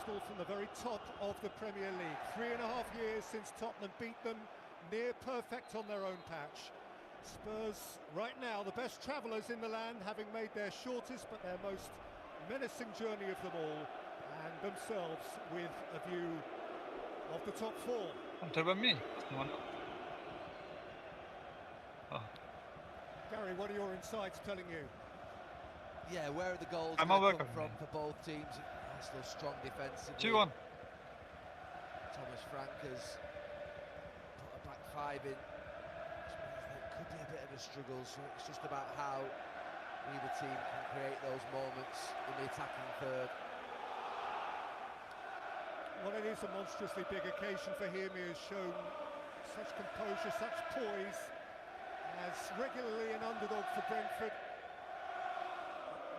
Arsenal from the very top of the Premier League. 3.5 years since Tottenham beat them, near perfect on their own patch. Spurs, right now, the best travellers in the land, having made their shortest but their most menacing journey of them all, and themselves with a view of the top four. What about me? No one. Oh. Gary, what are your insights telling you? Yeah, where are the goals I'm going to aware come of from me. for both teams? Arsenal strong defensively. 2-1. Thomas Frank has put a back five in. It could be a bit of a struggle, so it's just about how either team can create those moments in the attacking third. Well, it is a monstrously big occasion for him. He has shown such composure, such poise, as regularly an underdog for Brentford.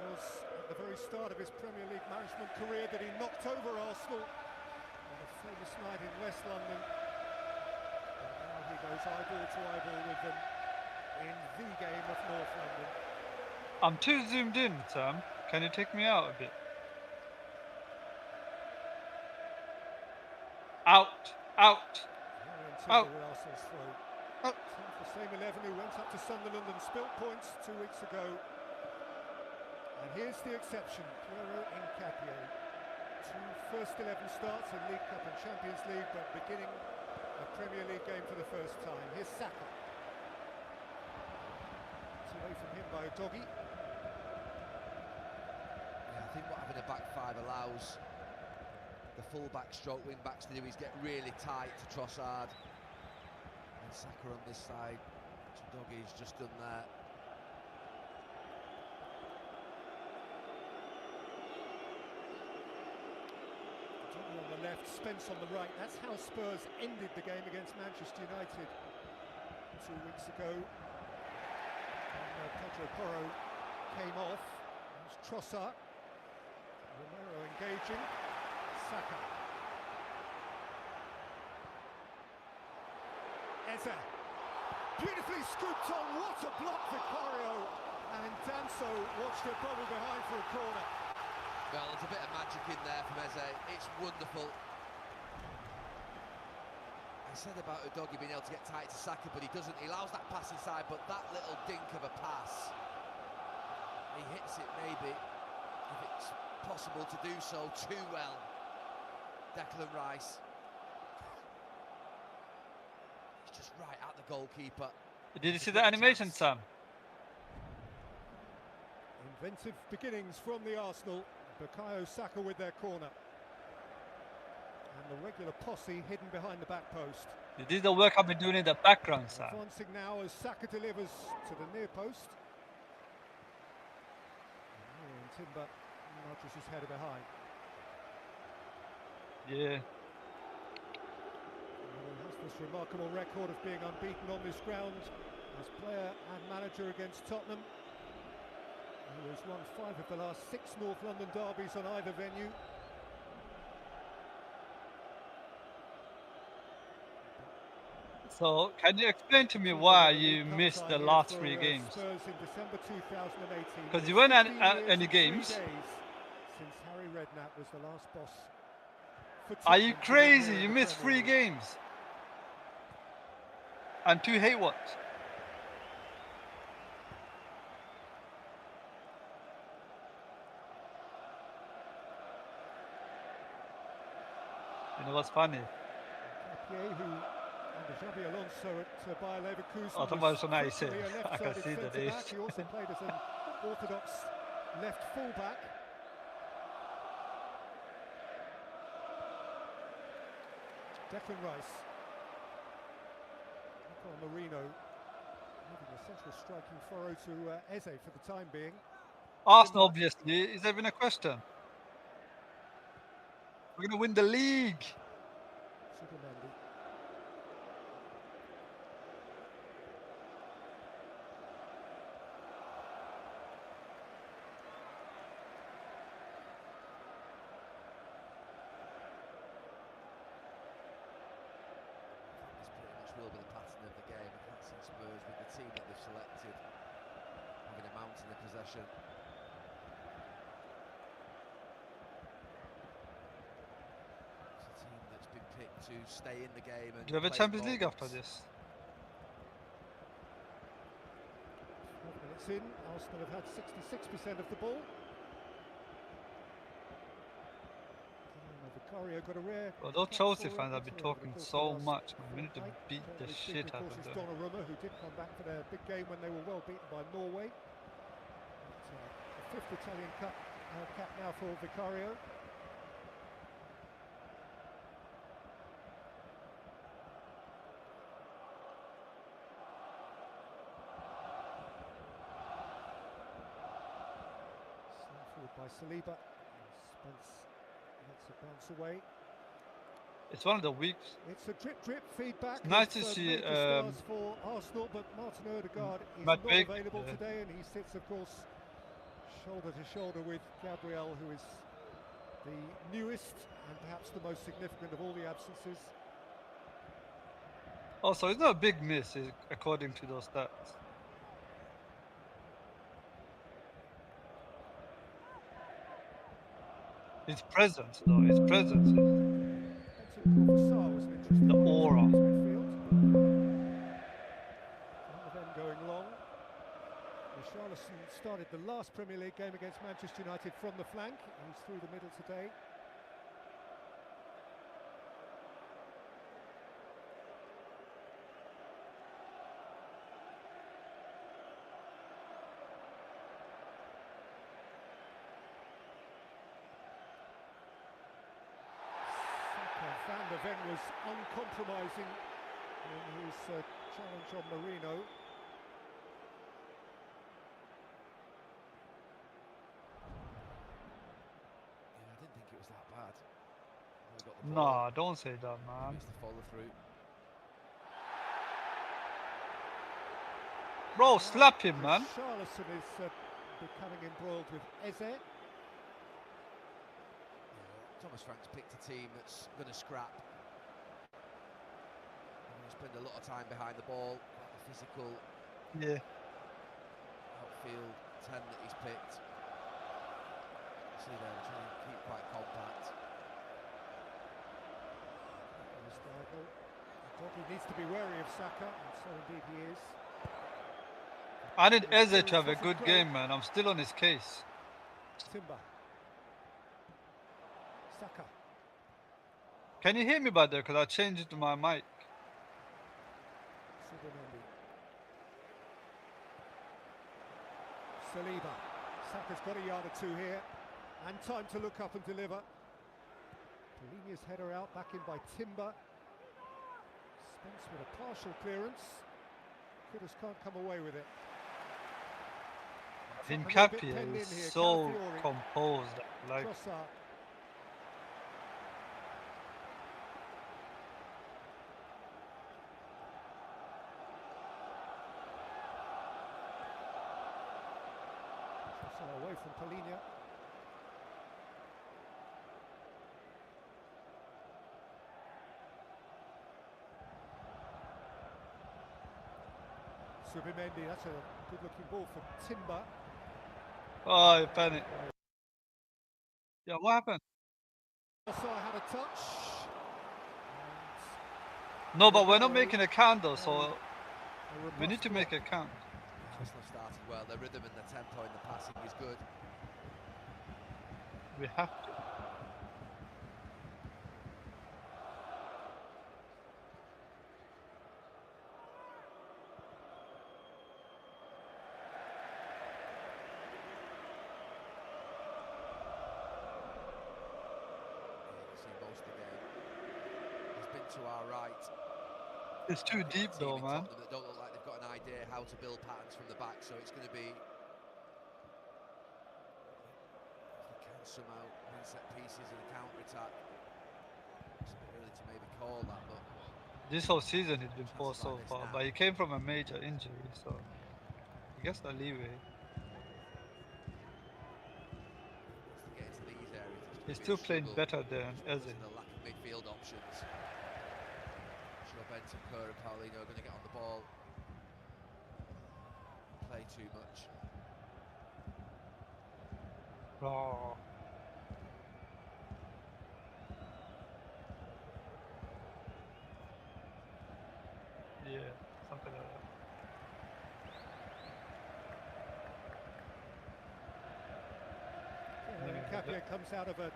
It was at the very start of his Premier League management career that he knocked over Arsenal on a famous night in West London. And now he goes eyeball to eyeball with them in the game of North London. I'm too zoomed in, Sam. Can you take me out a bit? Out! Out! Out! Arsenal's throw. Out! The same 11 who went up to Sunderland and spilt points 2 weeks ago. And here's the exception, Piero Incapie. 2 first 11 starts in League Cup and Champions League, but beginning a Premier League game for the first time. Here's Saka. It's away from him by Doggy. Yeah, I think what having a back five allows the full-back stroke wing-backs to do is get really tight to Trossard. And Saka on this side, which Doggy's just done there. On the left, Spence on the right. That's how Spurs ended the game against Manchester United 2 weeks ago. And, Pedro Porro came off. There's Trossard. Romero engaging. Saka. Eze. Beautifully scooped on. What a block, Vicario. And Danso watched it bubble behind for a corner. Well, there's a bit of magic in there from Eze. It's wonderful. I said about Udogie being able to get tight to Saka, but he doesn't. He allows that pass inside, but that little dink of a pass, he hits it maybe, if it's possible to do so, too well. Declan Rice. He's just right at the goalkeeper. Did you see the animation, Sam? Inventive beginnings from the Arsenal. Bukayo Saka with their corner. And the regular posse hidden behind the back post. This is the work I've been doing in the background, Sam. Advancing now as Saka delivers to the near post. And Timber nudges his header behind. Yeah. He has this remarkable record of being unbeaten on this ground as player and manager against Tottenham. He has won 5 of the last 6 North London derbies on either venue. So, can you explain to me why you missed the last 3 games? Spurs in December 2018. Because you weren't at any games. Since Harry Redknapp was the last boss. Are you crazy? You missed 3 games. And 2 Haywards. You know what's funny? Who under Xabi Alonso at Bayer Leverkusen. Oh, that was so nice. I can see that He also played as an orthodox left fullback. Declan Rice. Nico Marino moving a central striking furrow to Eze for the time being. Arsenal, obviously. Is there even a question? We're going to win the league. Supermendi. This pretty much will be the pattern of the game. I can't see Spurs with the team that they've selected having a mountain of possession. pick to stay in the game and Do you have a play Champions League moments. after this? 12 minutes in, Arsenal have had 66% of the ball. Vicario got a rare. Well, those cut Chelsea for fans it. have been It's over the talking course of so the last much, man. We need to fortnight. beat the Currently shit speaking, out of course, of is them. Donnarumma, who did come back for their big game when they were well beaten by Norway. The fifth Italian Cup cap now for Vicario. Sent forward by Saliba. Spence lets it bounce away. It's one of the weeks. It's a drip feedback. Nice to of, see, major stars for Arsenal, but Martin Odegaard is Matt not Big, available yeah. today, and he sits, of course, shoulder to shoulder with Gabriel, who is the newest and perhaps the most significant of all the absences. Also, it's not a big miss according to those stats. His presence, though, his presence is Benton Professor was an interesting the one aura. in midfield. One of them going long. Richarlison started the last Premier League game against Manchester United from the flank. He's through the middle today. Van der Ven was uncompromising in his challenge on Marino. Yeah, I didn't think it was that bad. He got the ball, Nah, don't say that, man. missed the follow through. Bro, slap him, man. Richarlison is becoming embroiled with Eze. Thomas Frank's picked a team that's going to scrap. They're going to spend a lot of time behind the ball. Quite a physical Yeah. outfield 10 that he's picked. See there, they're trying to keep quite compact. He needs to be wary of Saka, and so indeed he is. I need Eze to have a good game, man. I'm still on his case. Timber. Saka. Can you hear me by there? Because I changed my mic. Subimendi. Saliba. Saka's got a yard or two here, and time to look up and deliver. Polinia's header out, back in by Timber. Spence with a partial clearance. Kudus can't come away with it. Hincapié is so composed. Like, Trossard. Trossard away from Polinia. Subimendi, that's a good-looking ball for Timber. oh, I panic. Yeah, what happened? Trossard had a touch. No, but we're not making a count though, so we need to make a count. Arsenal started well, their rhythm and their tempo in the passing is good. We have to. To our right. It's too deep though, man. Tottenham that don't look like they've got an idea how to build patterns from the back, so it's going to be, if they can somehow win set pieces in a counter attack, it's a bit early to maybe call that, but This whole season he's been poor so far, but he came from a major injury, so I guess the leeway. to get into these areas, He's still playing better than Eze. the lack of midfield options. Benton, Kerr and Paulinho are going to get on the ball, play too much. Oh. there comes out of an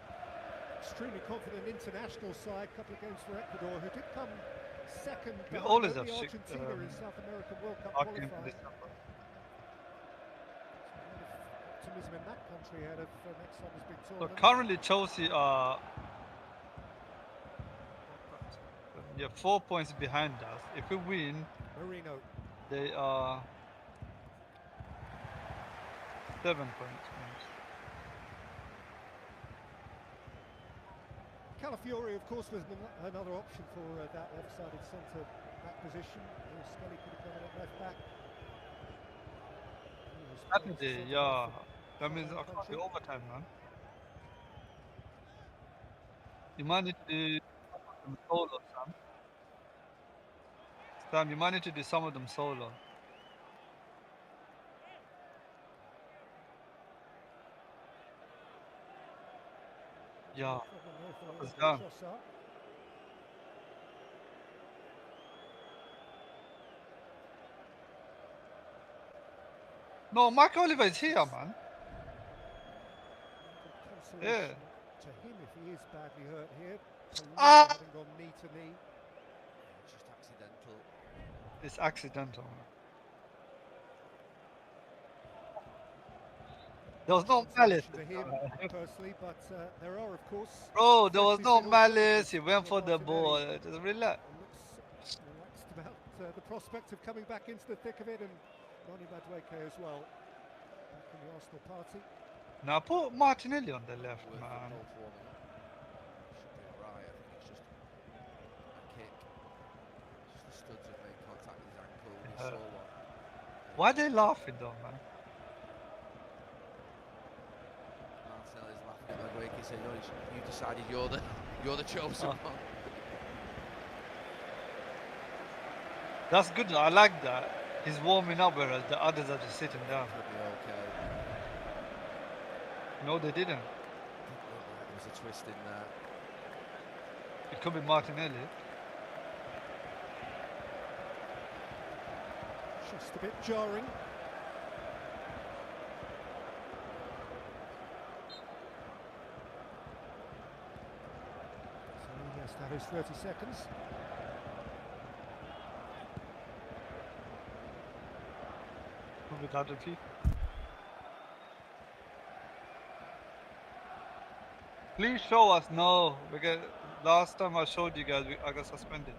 extremely confident international side, a couple of games for Ecuador, who did come second We behind always only have Argentina in South American World Cup our game for qualifying. December. Optimism in that country ahead of next summer's big So tournament. currently Chelsea are 4 points behind us. If we win, Marino. they are 7 points. Calafiori, of course, was another option for that left-sided centre-back position. Skelly could have gone at left back. Saturday, yeah. That means I can't do overtime, man. You might need to do some solo, Sam. Sam, you might need to do some of them solo. Yeah. It's done. No, Mark Oliver is here, man. Yeah. To him if he is badly hurt here. Ah! Having gone knee to knee. It's just accidental. It's accidental. There was no malice. To him personally, but there are, of course. Bro, there was no malice. He went for the ball. Just relax. Looks relaxed about the prospect of coming back into the thick of it, and Ronnie Madueke as well. Back in the Arsenal party. Now put Martinelli on the left, man. Should be alright. I think it's just a kick. Just the studs have made contact with his ankle. We saw one. Why are they laughing though, man? Martinelli's laughing at Madueke, saying, "No, you decided you're the chosen one." That's good. I like that. He's warming up, whereas the others are just sitting down. Could be okay. No, they didn't. There was a twist in there. It could be Martinelli. Just a bit jarring. So he has to have his 30 seconds. Without a key. Please show us. No, because last time I showed you guys, I got suspended.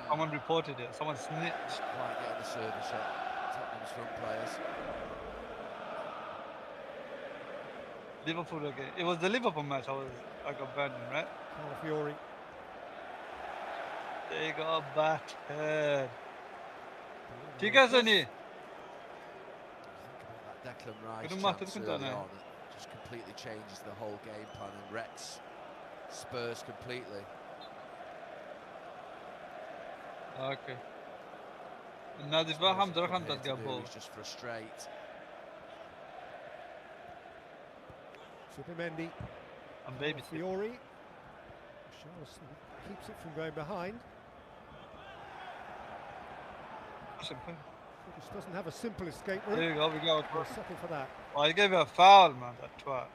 Someone reported it. Someone snitched. Quite getting the service at Tottenham's front players. Liverpool again. It was the Liverpool match. I got banned in, right? Calafiori. They got battered. Do you guys any? That Declan Rice Good chance match, early isn't it? on just completely changes the whole game plan and wrecks Spurs completely. Okay. Now this Baham Spurs Drakham have does come here get to do ball. is just frustrate. Supermendi. And baby. Fiore. Charleston keeps it from going behind. Just doesn't have a simple escape route. There you go, we go. We'll settle for that. Oh, he gave you a foul, man, that twat.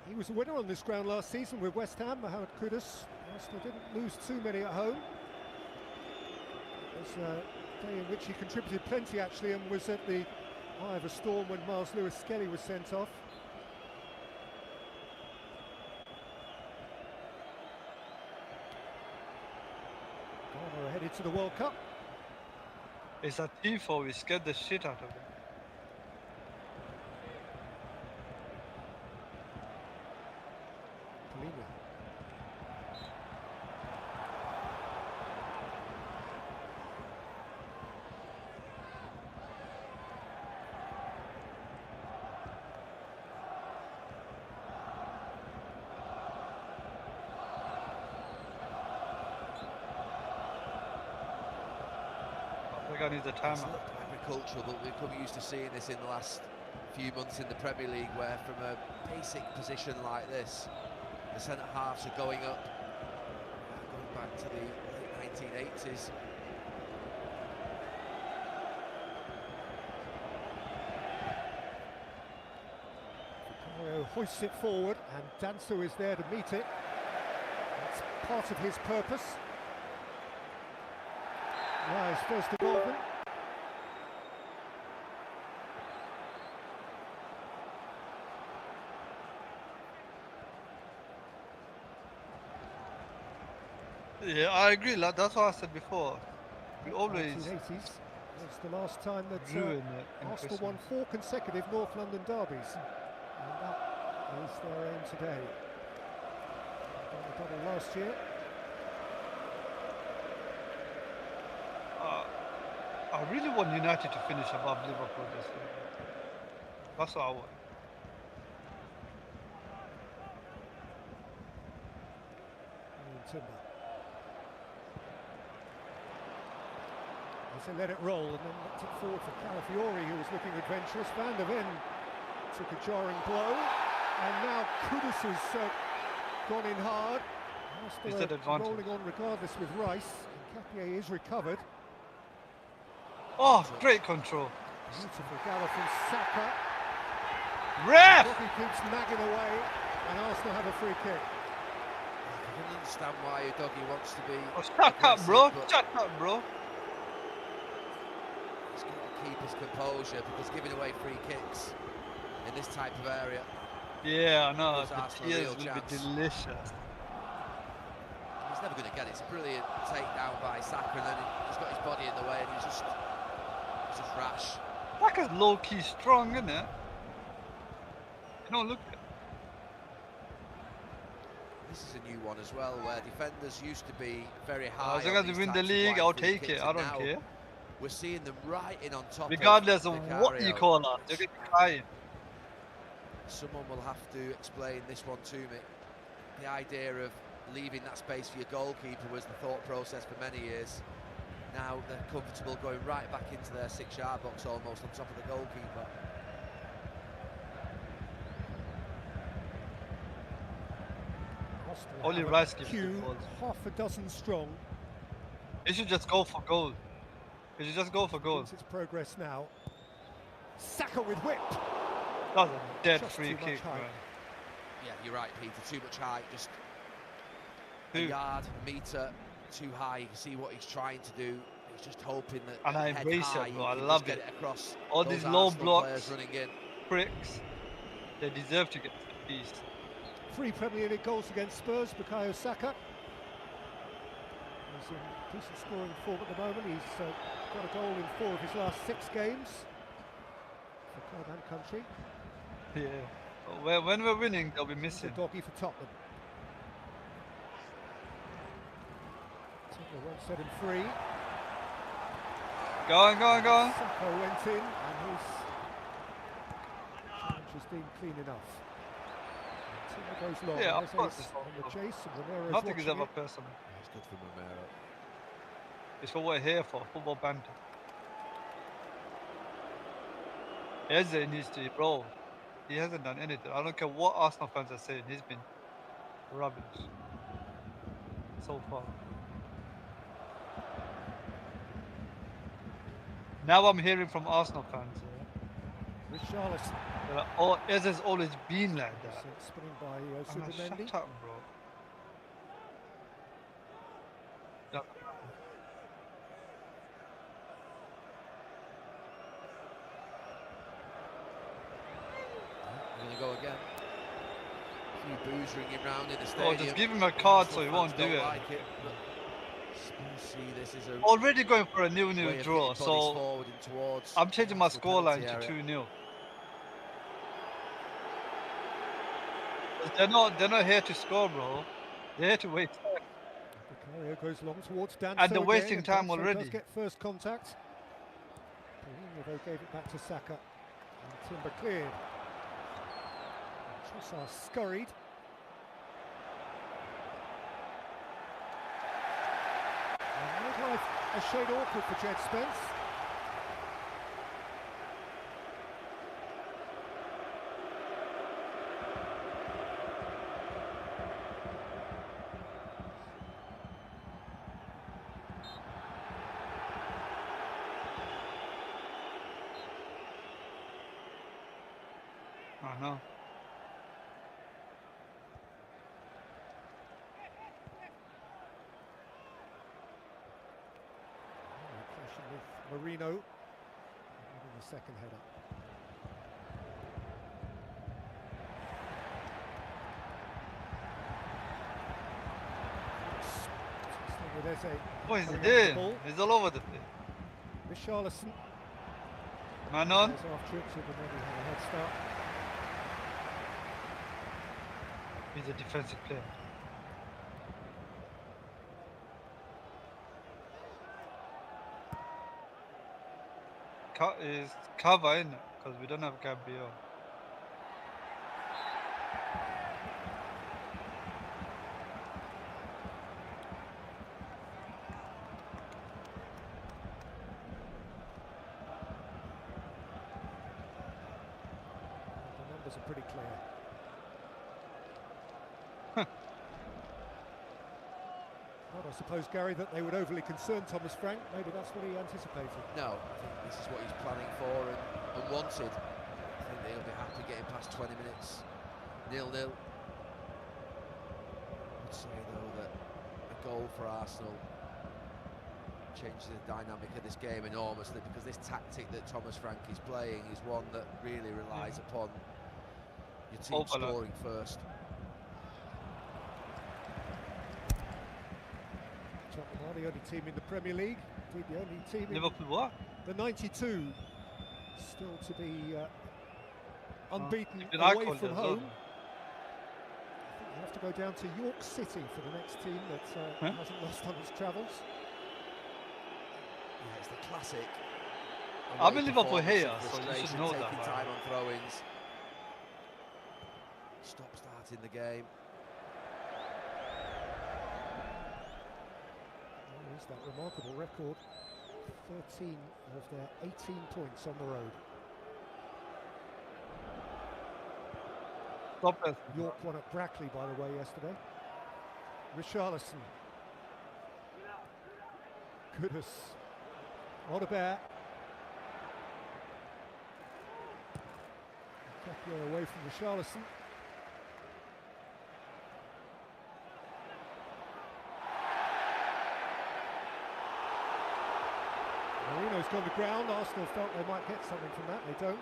He was a winner on this ground last season with West Ham, Mohamed Kudus. Arsenal didn't lose too many at home. It was a day in which he contributed plenty actually, and was at the eye of a storm when Miles Lewis-Skelly was sent off. Ghana are headed to the World Cup. It's a tifo, we scared the shit out of him. Needs a timeout. Agricultural, but we've come used to seeing this in the last few months in the Premier League, where from a basic position like this, the centre halves are going up, going back to the late 1980s. hoists it forward, and Danso is there to meet it. That's part of his purpose. His first involvement. Yeah, I agree, lad. That's what I said before. We always 1980s. That's the last time that ruin it in Arsenal won Christmas. 4 consecutive North London derbies. And that is their aim today. They got a double last year. I really want United to finish above Liverpool this year. That's what I want. Timber. As they let it roll and then knocked it forward for Calafiori, who was looking adventurous. Van der Ven took a jarring blow, and now Kudus has gone in hard. He's at advantage. Rolling on regardless with Rice, and Capier is recovered. Oh, great control. Beautiful gather from Saka. Ref! He keeps nagging away, and Arsenal have a free kick. I can understand why Udogie wants to be. Oh, shut up, bro. Shut up, bro. He's got to keep his composure because giving away free kicks in this type of area. Yeah, I know. gives The Arsenal a tears real will chance. be delicious. He's never going to get it. It's a brilliant takedown by Saka, and then he's got his body in the way, and he's just rash. Saka's low-key strong, isn't it? You know, look. This is a new one as well, where defenders used to be very high. As long as they win the league, I'll take it. I don't care. We're seeing them right in on top. Regardless of what you call us, they're going to be crying. Someone will have to explain this one to me. The idea of leaving that space for your goalkeeper was the thought process for many years. Now they're comfortable going right back into their 6-yard box almost on top of the goalkeeper. Only Rice gives Q, the balls. half a dozen strong. He should just go for goal. He should just go for goal. It's its progress now. Saka with whip. That's a dead Just free too much kick, height. man. Yeah, you're right, Peter. Too much height, just Who? a yard, a metre too high. You can see what he's trying to do. He's just hoping that And I head embrace high, it, bro. I he does love get it. across. All those these low Arsenal players blocks, running in. pricks, they deserve to get the piece. 3 Premier League goals against Spurs, Bukayo Saka. He's in decent scoring form at the moment. He's got a goal in 4 of his last 6 games for club and country. Yeah. When we're winning, they'll be missing. Udogie for Tottenham. Timber won't set him free. Go on, go on, go on. Saka went in, and his challenge was deemed clean enough. Timber goes long. Yeah, There's of course Ace it's all on the long. chase, and Romero's Nothing is watching ever it. personal. It's good for Romero. It's what we're here for, football banter. Eze needs to, bro. He hasn't done anything. I don't care what Arsenal fans are saying. He's been rubbish so far. Now I'm hearing from Arsenal fans. Yeah, Richarlison. they're like, oh, Eze's always been like that. Spinning by I'm like, Supermendi. shut up, bro. Yeah. We're going to go again. A few boos ringing round in the Oh, stadium. just give him a card so he Arsenal won't fans do don't it. like it, but Spurs see this as a Already going for a way nil-nil of draw, getting bodies so forward and towards I'm changing my Arsenal scoreline penalty to area. 2-0. They're not here to score, bro. They're here to waste time. Bukayo goes long towards Danso And they're again, wasting and time Danso already. does get first contact. Paulinho though gave it back to Saka. And Timber cleared. Trossard scurried. And looked like a shade awkward for Jed Spence. I know. Marino. In the second header. What is he doing? He's all over the place. Richarlison. Man on. Off Richard, and then he had a head start. He's a defensive player. Is cover in it because we don't have Gabriel. The numbers are pretty clear. Not, I suppose, Gary, that they would overly concern Thomas Frank. Maybe that's what he anticipated. No, I think this is what he's planning for and wanted. I think that he'll be happy getting past 20 minutes, 0-0. I would say, though, that a goal for Arsenal changes the dynamic of this game enormously, because this tactic that Thomas Frank is playing is one that really relies upon your team scoring first. Tottenham are the only team in the Premier League, indeed the only team in Liverpool what? the 92 still to be unbeaten Been away icon from as home. well. I think you have to go down to York City for the next team that hasn't lost on its travels. Yeah, it's the classic. I'm in Liverpool here, so you should know that. Taking time on throw-ins. Stop starting the game. Is that remarkable record, 13 of their 18 points on the road. York won at Brackley, by the way, yesterday. Richarlison. Goodness. Not a bear. Capio away from Richarlison. Marino's gone to ground. Arsenal felt they might get something from that. They don't.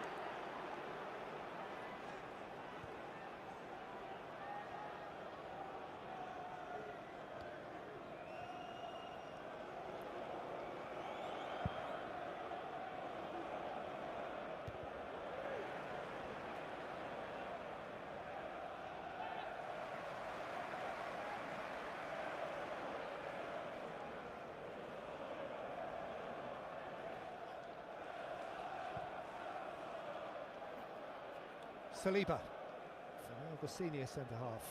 Saliba, for now the senior centre-half.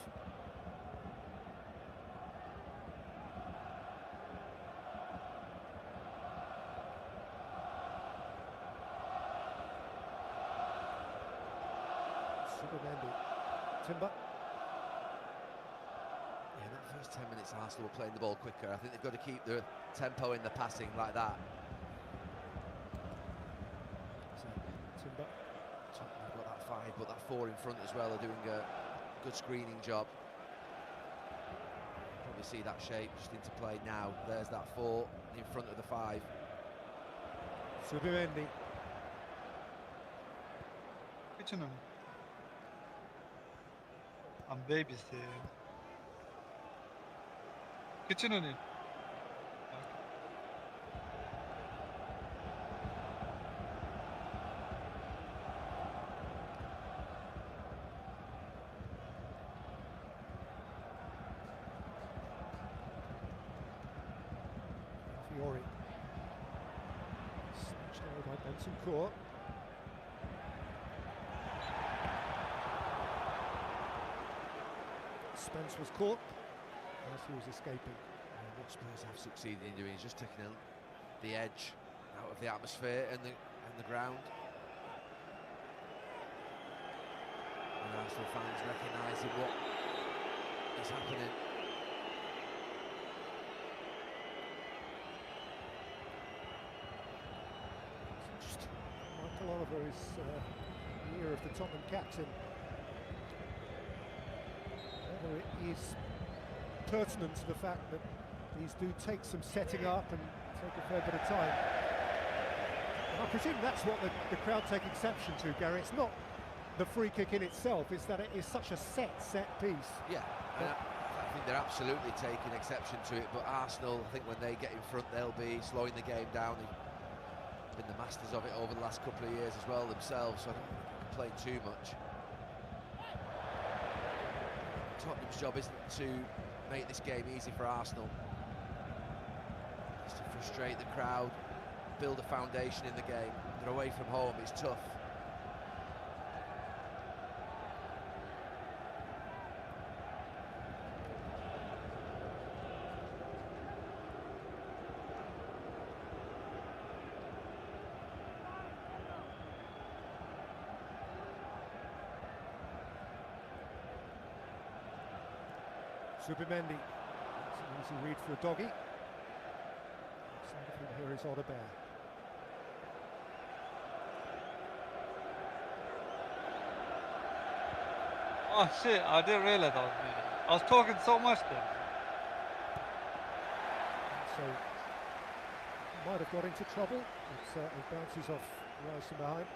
Timber. Yeah, that first 10 minutes Arsenal were playing the ball quicker. I think they've got to keep the tempo in the passing like that. Timber. They've got that 5, but that 4 in front as well are doing a good screening job. Probably see that shape just into play now. There's that 4 in front of the 5. Subimendi. I'm babysitting. Kitchen on it. Fiore. Snatched away by Benson Court. Spence was caught as he was escaping. What Spurs have succeeded in doing is just taking the edge out of the atmosphere and the ground. And Arsenal fans recognising what is happening. Michael Oliver is year of the Tottenham captain. Whether it is pertinent to the fact that these do take some setting up and take a fair bit of time. I presume that's what the crowd take exception to, Gary. It's not the free kick in itself, it's that it is such a set piece. Yeah, and I think they're absolutely taking exception to it, but Arsenal, I think when they get in front, they'll be slowing the game down. They've been the masters of it over the last couple of years as well themselves, so I don't think they complain too much. Tottenham's job isn't to make this game easy for Arsenal. It's to frustrate the crowd, build a foundation in the game. They're away from home, it's tough. Zubimendi, it's an easy read for a doggy. Outside of him here is Odebear. Oh shit, I didn't realise I was moving. I was talking so much then. So, might have got into trouble. It bounces off Rice from behind.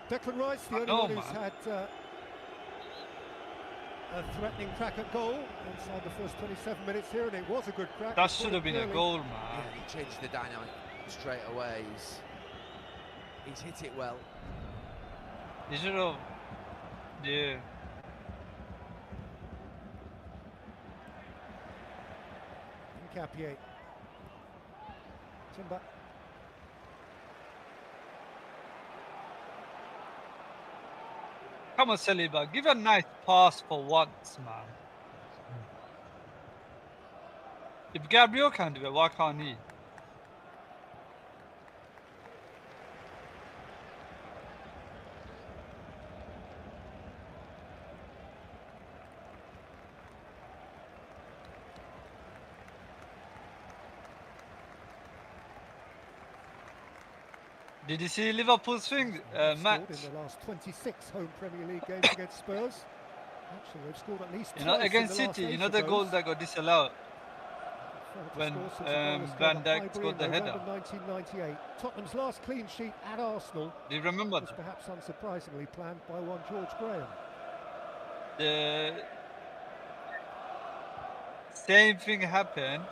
Declan Rice, the only one who's had a threatening crack at goal inside the first 27 minutes here, and it was a good crack. That should have been a goal, man. Yeah, he changed the dynamic straight away. He's hit it well. He should have, yeah. Capier. Timber. Come on, Saliba, give a nice pass for once, man. If Gabriel can do it, why can't he? Did you see Liverpool's swing match? In the last 26 home Premier League games against Spurs. Actually, they've scored at least twice against in the City, last 8 the of goal those. that got disallowed when Van Dijk scored the header. 1998. Tottenham's last clean sheet at Arsenal. Do you remember was that? perhaps unsurprisingly planned by one George Graham. The same thing happened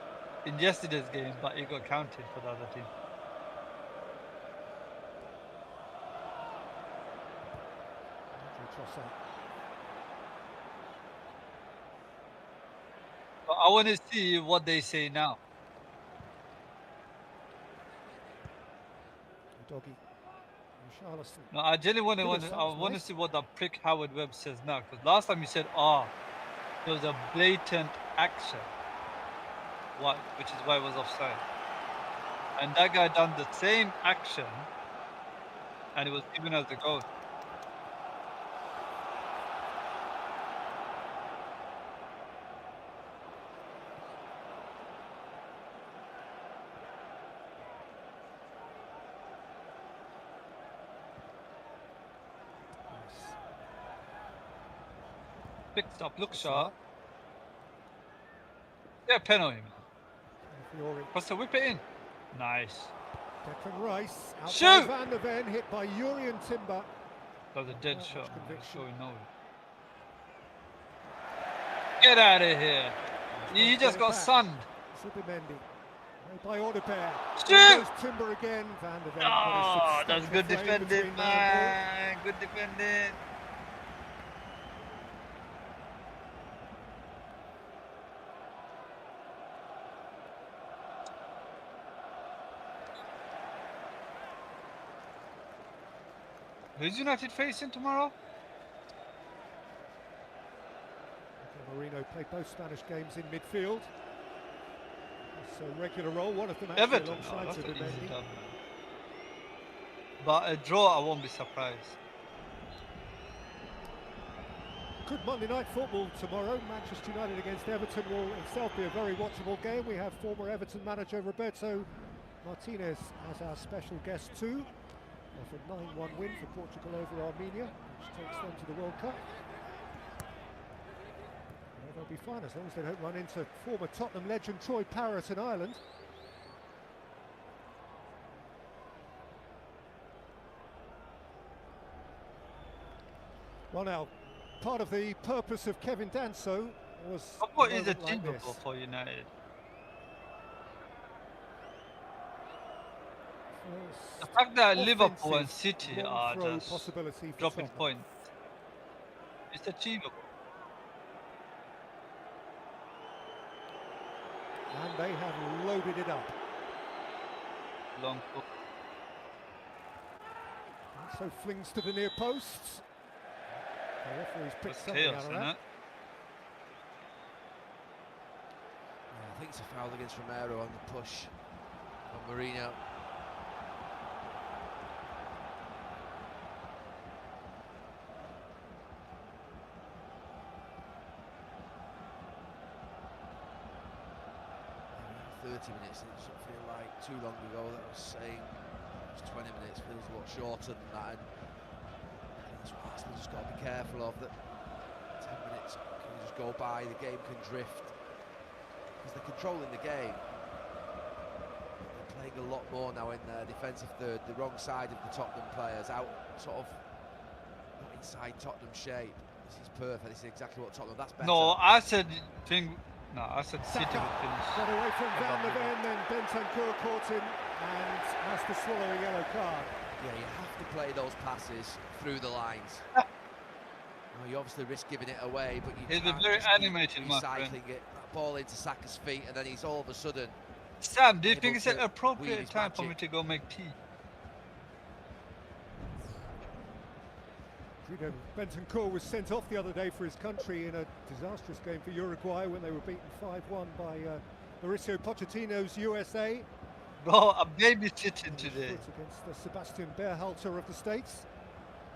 in yesterday's game, but it got counted for the other team. But I want to see what they say now. Doggy. No, I genuinely want to see what the prick Howard Webb says now, because last time he said, there was a blatant action, which is why it was offside. And that guy done the same action, and it was given as a goal. Fixed up, look sharp. Yeah, penalty, man. What's the whip it in? Nice. Declan Rice out Shoot! by Van der Ven, hit by Urian Timber. That was a dead shot. Showing no. Get out of here! You just got sunned. Zubimendi. By Odebear. Shoot! Timber again. Van der Ven. Oh, that's good defending, man. Good defending. Who's United facing tomorrow? Marino played both Spanish games in midfield. It's a regular role, one of them actually Everton. alongside Zubimendi. But a draw, I won't be surprised. Good Monday night football tomorrow. Manchester United against Everton will itself be a very watchable game. We have former Everton manager Roberto Martinez as our special guest too. Of a 9-1 win for Portugal over Armenia, which takes them to the World Cup. Well, they'll be fine as long as they don't run into former Tottenham legend Troy Parrott in Ireland. Well, now, part of the purpose of Kevin Danso was. What is achievable for United? The fact that Liverpool and City are just dropping points, it's achievable. And they have loaded it up. Long hook. So flings to the near posts. The referee's picked something chaos, out of isn't that. it? I think it's a foul against Romero on the push on Mourinho. Yeah, 30 minutes, it doesn't feel like too long ago that I was saying it was 20 minutes, feels a lot shorter than that, and that's what Arsenal just got to be careful of, that 10 minutes can just go by, the game can drift, because they're controlling the game. They're playing a lot more now in their defensive third, the wrong side of the Tottenham players, out sort of not inside Tottenham shape. This is perfect, this is exactly what Tottenham, that's better. No, I said I said City would finish. Got away from Van der Ven, then Bentancur caught him and has to swallow a yellow card. Yeah, you have to play those passes through the lines. Well, you obviously risk giving it away, but you He's can't been very just keep animated, my friend. recycling it. That ball into Saka's feet, and then he's all of a sudden. Sam, do you able think it's to an weave appropriate his time for me magic. to go make tea? Bentancur was sent off the other day for his country in a disastrous game for Uruguay when they were beaten 5-1 by Mauricio Pochettino's USA. Bro, I'm babysitting today. Against the Sebastian Berhalter of the States.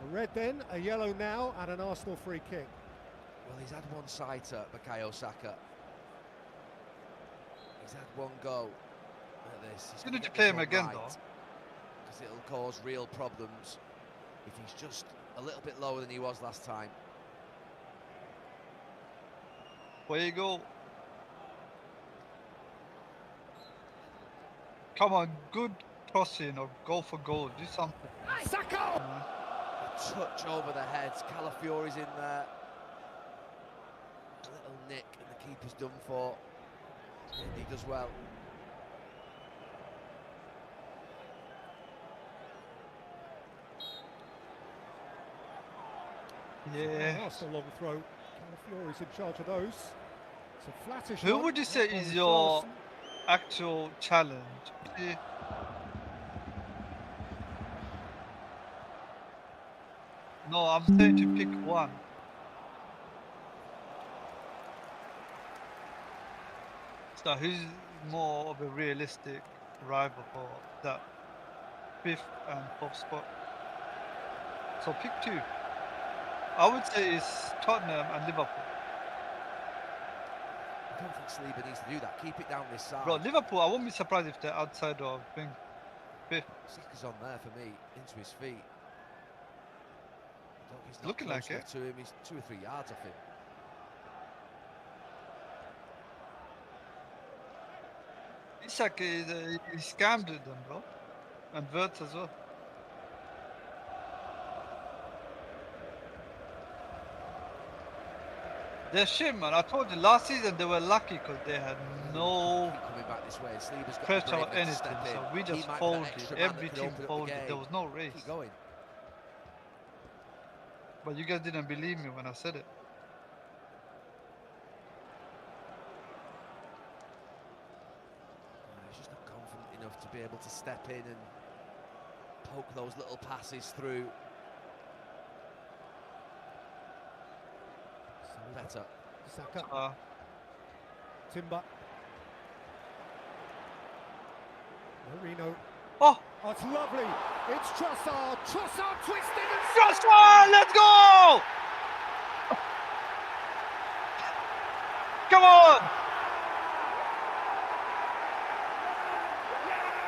A red then, a yellow now, and an Arsenal free kick. Well, he's had one sighter, Bukayo Saka. He's had one go at this. You need to play him again, though. Because it'll cause real problems if he's just a little bit lower than he was last time. Where you go? Come on, good crossing or go for goal. Do something. Saka! A touch over the heads. Calafiori's in there. A little nick, and the keeper's done for. And he does well. Yeah. That's a long throw. Calafiori's in charge of those. It's a flattish Who one. would you say That is one, your Charleston. actual challenge? No, I'm saying to pick one. So who's more of a realistic rival for that 5th and 4th spot? So pick two. I would say it's Tottenham and Liverpool. I don't think Saliba needs to do that. Keep it down this side. Bro, Liverpool, I won't be surprised if they're outside of thing. 5th. Saka's on there for me, into his feet. He's not Looking close like enough to him. He's 2 or 3 yards off him. Isak is he scammed them, bro. And Wirtz as well. They're shit, man. I told you last season they were lucky because they had no Keep coming back this way. Saliba's got the pressure or bravery to anything. step So in. we He just might be that folded. extra man Every that could team open up the folded. game. There was no race. Keep going. But you guys didn't believe me when I said it. He's just not confident enough to be able to step in and poke those little passes through. Better. Saka. Timber. Marino. Oh! Oh, it's lovely. It's Trossard. Trossard twisting and Joshua, let's go! Come on!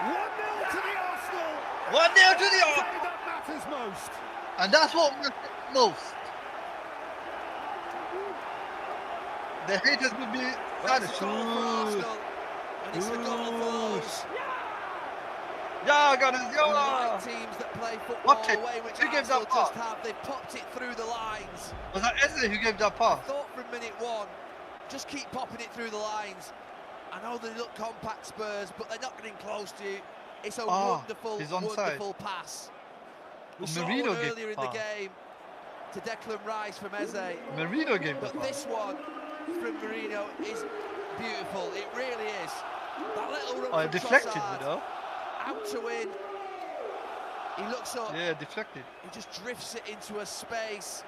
1-0 to the Arsenal. 1-0 to the Arsenal. That matters most. And that's what matters most. The haters will be That's a goal for Arsenal, and it's a goal for those Yeah, got it. Unlike teams that play football away, which Who gave Arsenal that pass? just have, they popped it through the lines. Was that Eze who gave that I pass? thought from minute one, just keep popping it through the lines. I know they look compact, Spurs, but they're not getting close to you. It's a wonderful, wonderful pass. We saw one earlier in the game to Declan Rice from Eze. Marino gave but that this one from Marino is beautiful. It really is. That little run from deflected, Trossard, you know? out to win. He looks up. Yeah, deflected. He just drifts it into a space.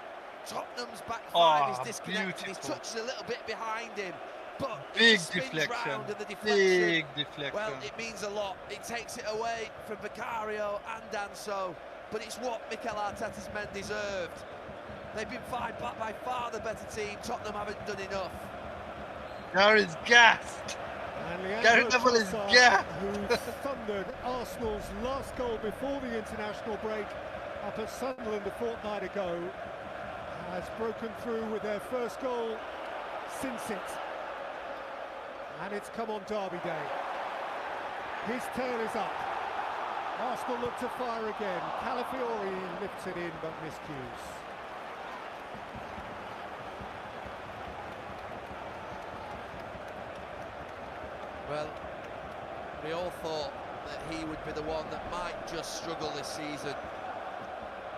Tottenham's back five is disconnected. Beautiful. His touch is a little bit behind him, but big deflection. deflection. And the deflection. Big deflection. Well, it means a lot. It takes it away from Vicario and Danso, but it's what Mikel Arteta's men deserved. They've been by far the better team. Tottenham haven't done enough. Gary's gassed. Gary Neville is gassed. Who thundered Arsenal's last goal before the international break up at Sunderland a fortnight ago, has broken through with their first goal since it. And it's come on Derby Day. His tail is up. Arsenal look to fire again. Calafiori lifts it in but miscues. Well, we all thought that he would be the one that might just struggle this season.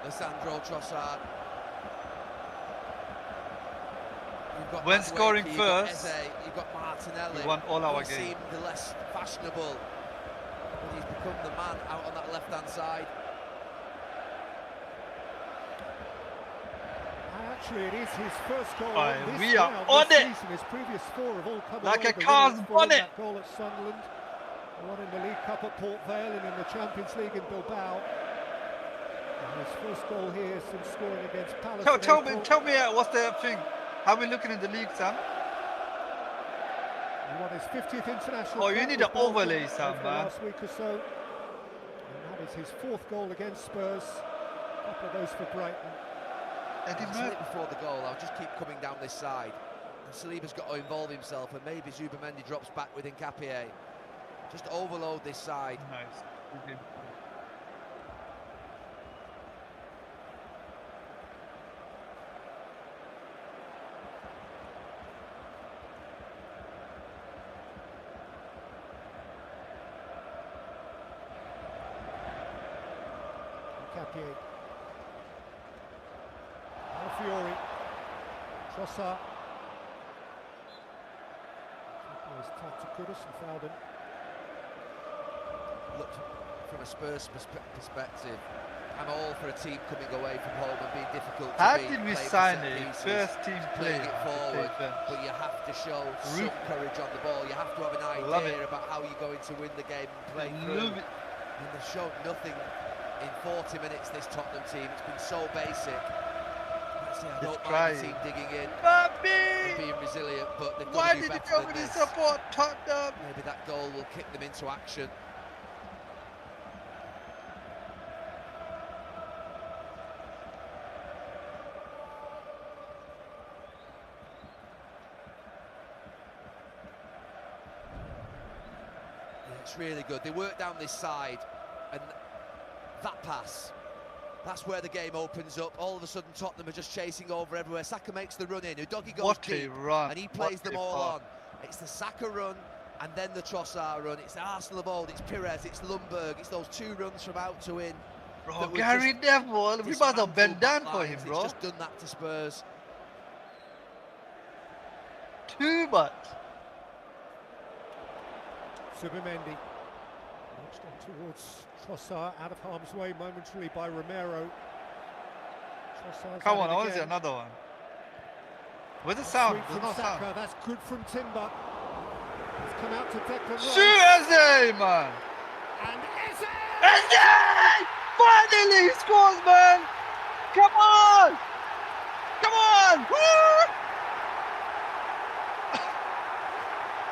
Lisandro Trossard. When scoring first, you've got Martinelli. We won all our games. Seemed the less fashionable, but he's become the man out on that left-hand side. Actually, it is his first goal. We are on it. Season. His previous four have all come like a car's bonnet. That goal at Sunderland, one in the League Cup at Port Vale, and in the Champions League in Bilbao. And his first goal here since scoring against Palace. Tell me, what's the thing? How are we looking in the league, Sam? He won his 50th international. Oh, you need an overlay, Sam, man. Last week or so, and that is his fourth goal against Spurs. A couple of those for Brighton. I said it before the goal, I'll just keep coming down this side. And Saliba's got to involve himself, and maybe Zubamendi drops back with Nkapie. Just overload this side. Nice. Okay. Nkapie. Fiori, Trossard. He's tapped to Kudus and fouled him. Look, from a Spurs perspective, I'm all for a team coming away from home and being difficult to How beat. did we sign a first team playing player it forward, but you have to show some courage on the ball. You have to have an idea about how you're going to win the game and play through. And they've shown nothing in 40 minutes, this Tottenham team. It's been so basic. I don't mind the team digging in and being resilient, but they've got to do better than this. Support Tottenham? Maybe that goal will kick them into action. Yeah, it's really good. They work down this side, and that pass. That's where the game opens up. All of a sudden, Tottenham are just chasing over everywhere. Saka makes the run in. Udogie goes deep, and he plays them all on. It's the Saka run, and then the Trossard run. It's the Arsenal of old. It's Pires. It's Lundberg. It's those two runs from out to in. Bro, Gary Neville, we must have bent down for him, bro. He's just done that to Spurs. Too much. Zubamendi. Launched on towards Trossard, out of harm's way momentarily by Romero. Come on, I want to see another one. Where's the sound? There's no Saka. sound. That's good from Timber. It's come out to Declan Rice. Shoot Eze, man! And Eze! Eze! Finally he scores, man! Come on! Come on! Woo!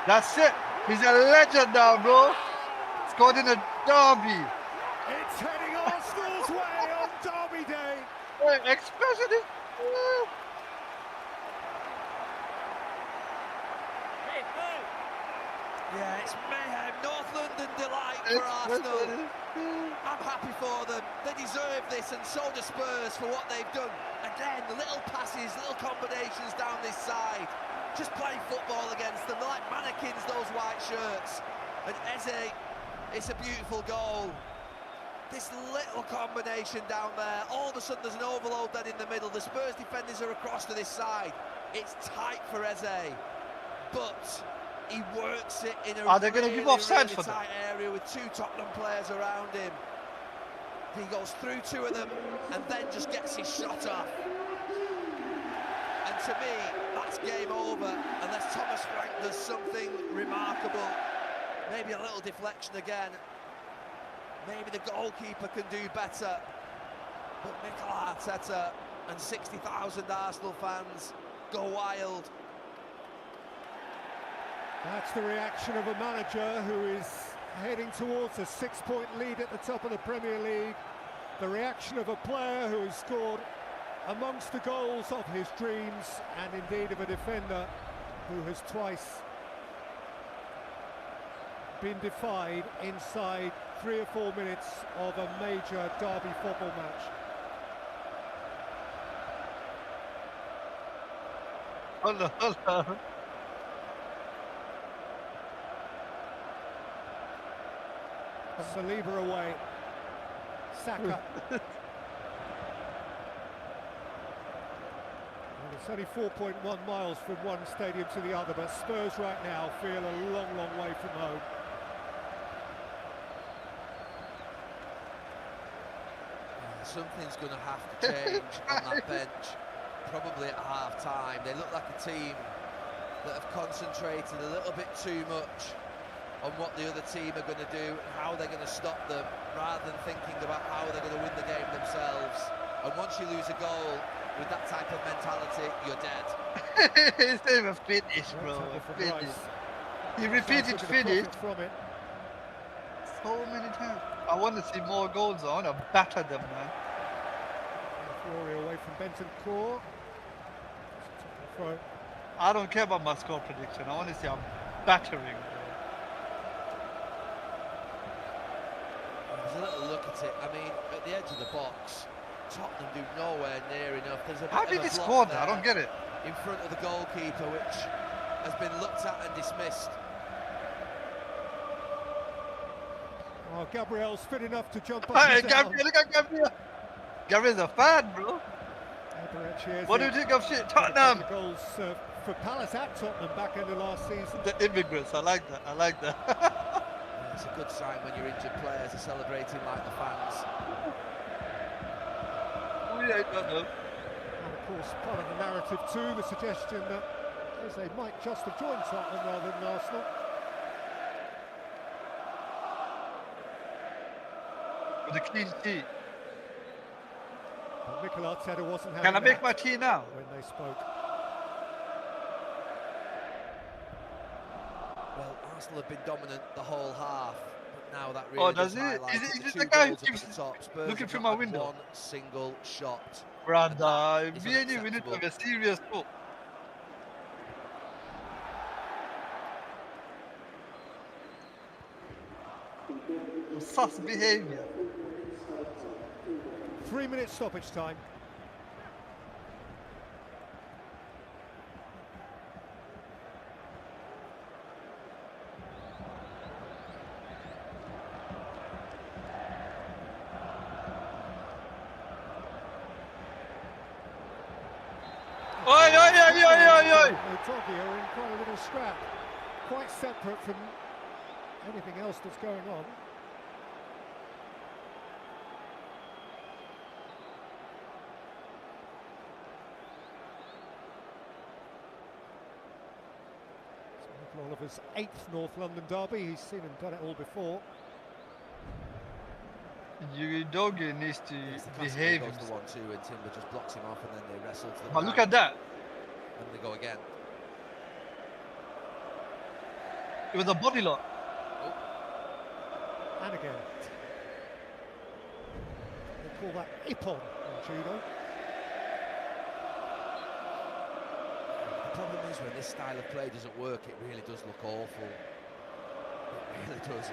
That's it. He's a legend now, bro. Scored in a derby. It's heading Arsenal's way on Derby Day. Expression is... Yeah, it's mayhem. North London delight for Arsenal. I'm happy for them. They deserve this, and so do Spurs for what they've done. Again, the little passes, little combinations down this side. Just play football against them. They're like mannequins, those white shirts. And Eze, it's a beautiful goal. This little combination down there. All of a sudden, there's an overload then in the middle. The Spurs defenders are across to this side. It's tight for Eze, but he works it in a really tight area with two Tottenham players around him. He goes through two of them and then just gets his shot off. And to me, that's game over unless Thomas Frank does something remarkable. Maybe a little deflection again. Maybe the goalkeeper can do better. But Mikel Arteta and 60,000 Arsenal fans go wild. That's the reaction of a manager who is heading towards a 6-point lead at the top of the Premier League. The reaction of a player who has scored amongst the goals of his dreams, and indeed of a defender who has twice been defied inside 3 or 4 minutes of a major derby football match. Hello. Saliba away. Saka. And it's only 4.1 miles from one stadium to the other, but Spurs right now feel a long, long way from home. Something's going to have to change on that bench, probably at half-time. They look like a team that have concentrated a little bit too much on what the other team are going to do and how they're going to stop them, rather than thinking about how they're going to win the game themselves. And once you lose a goal with that type of mentality, you're dead. It's not even finished, bro. Finish. He repeated finish from it so many times. I want to see more goals. I want to batter them, man. Fury away from Bentancur. I don't care about my score prediction. I want to see I'm battering. There's a little look at it. I mean, at the edge of the box, Tottenham do nowhere near enough. There's a bit How did of a he block score that? there I don't get it. in front of the goalkeeper, which has been looked at and dismissed. Oh, Gabriel's fit enough to jump up Hey, and down. Gabriel, look at Gabriel. Gabriel's a fan, bro. What do you think of shit? Tottenham? Goals for Palace at Tottenham back in the last season. The immigrants, I like that. I like that. Yeah, it's a good sign when your injured players are celebrating like the fans. We ain't got them. And of course, part of the narrative too, the suggestion that Eze might just have joined Tottenham rather than Arsenal. With a clean sheet. But Mikel Arteta wasn't having Can I make that my tea now? when they spoke. Well, Arsenal have been dominant the whole half, but now that really does it? highlight Is the it two the guy who goals up keeps at the top. Spurs looking have through not my had window? one single shot. Brother, is me and you, we need to have a serious talk. Sus behavior. 3 minutes stoppage time. Oi, oi, oi, oi, oi, oi! Doggy are in quite a little scrap, quite separate from anything else that's going on. It's Michael Oliver's 8th North London derby. He's seen and done it all before. Doggy needs to behave Goes to himself. 1-2 and Timber just blocks him off, and then they wrestle to the But look ground, at that. and they go again. It was a body lock. And again. They call that ippon in judo. The problem is when this style of play doesn't work, it really does look awful. really does. If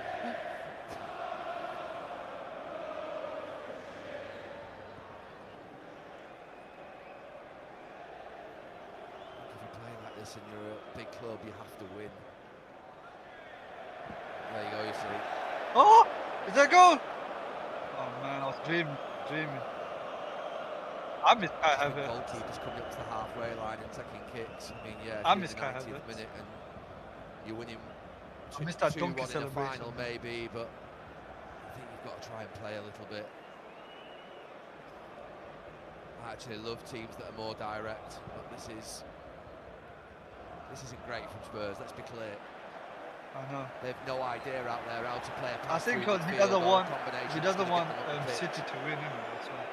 you play like this and you're a big club, you have to win. There you go, you see. Oh! Is that goal? Oh man, I was dreaming. I miss Kai Havertz. Goalkeepers coming up to the halfway line and taking kicks. I mean, yeah, I if miss you're Kai in the 90th Havertz. minute and you're winning I missed that 2-1 donkey in a celebration. final, maybe, but I think you've got to try and play a little bit. I actually love teams that are more direct, but this isn't great from Spurs, let's be clear. I know. They've no idea out there how to play a I pass think through because he midfield doesn't or a want combination he that's doesn't gonna want get them up the pitch. City to win anyway. That's why.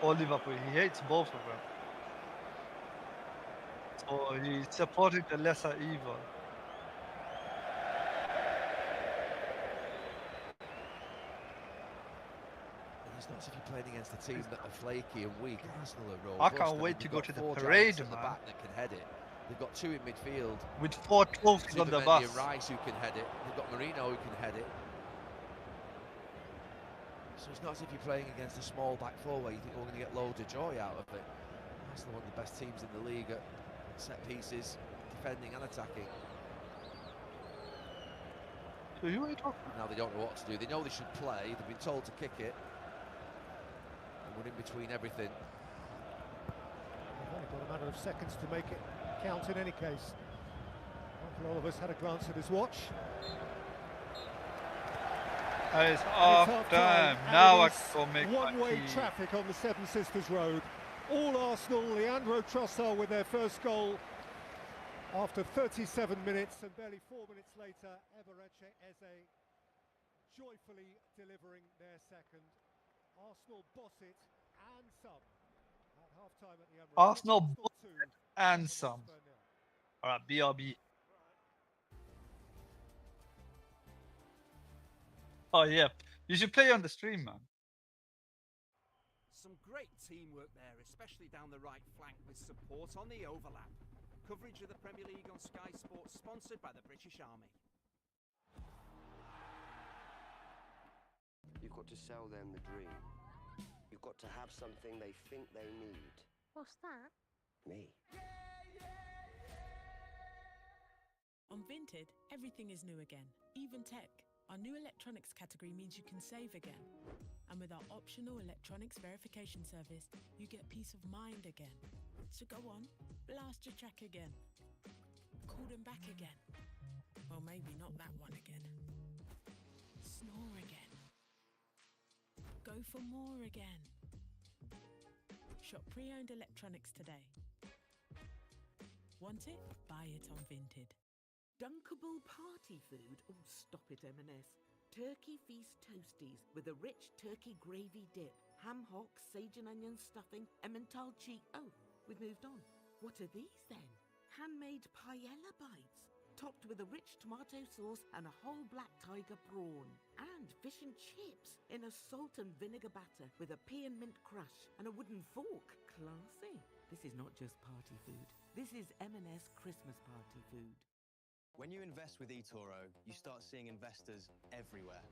Or Liverpool. He hates both of them. So he's supporting the lesser evil. It's not as if you're playing against a team that are flaky and weak. Arsenal are robust. I can't mean, wait to you've go got to the four parade, giants at the man. back that can head it. They've got two in midfield. With 4 trophies on the Zubimendi bus. and Rice who can head it. They've got Marino who can head it. So it's not as if you're playing against a small back four where you think we're going to get loads of joy out of it. Arsenal are one of the best teams in the league at set pieces, defending and attacking. So who are you talking about? Now they don't know what to do. They know they should play. They've been told to kick it. And we're in between everything. They've only got a matter of seconds to make it count in any case. Uncle Oliver's had a glance at his watch. It's off time. Now I can go make my one-way tea. traffic on the Seven Sisters Road. All Arsenal, Leandro Trossard with their first goal after 37 minutes, and barely 4 minutes later, Eberechi Eze joyfully delivering their second. Arsenal boss it and some at half-time at the Emirates. Arsenal boss it and some. All right, BRB. Oh yeah, you should play on the stream, man. Some great teamwork there, especially down the right flank with support on the overlap. Coverage of the Premier League on Sky Sports, sponsored by the British Army. You've got to sell them the dream. You've got to have something they think they need. What's that? Me. On Vinted, everything is new again, even tech. Our new electronics category means you can save again. And with our optional electronics verification service, you get peace of mind again. So go on, blast your track again. Call them back again. Well, maybe not that one again. Snore again. Go for more again. Shop pre-owned electronics today. Want it? Buy it on Vinted. Dunkable party food? Oh, stop it, M&S. Turkey Feast Toasties with a rich turkey gravy dip, ham hock, sage and onion stuffing, Emmental cheese. Oh, we've moved on. What are these then? Handmade paella bites, topped with a rich tomato sauce and a whole black tiger prawn. And fish and chips in a salt and vinegar batter with a pea and mint crush and a wooden fork. Classy. This is not just party food. This is M&S Christmas party food. When you invest with eToro, you start seeing investors everywhere.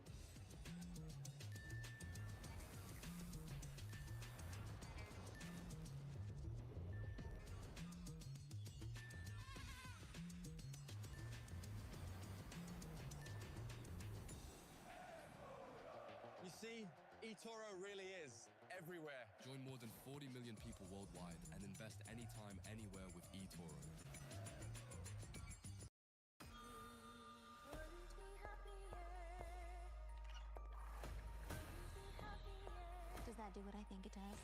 You see, eToro really is everywhere. Join more than 40 million people worldwide and invest anytime, anywhere with eToro. Does that do what I think it does?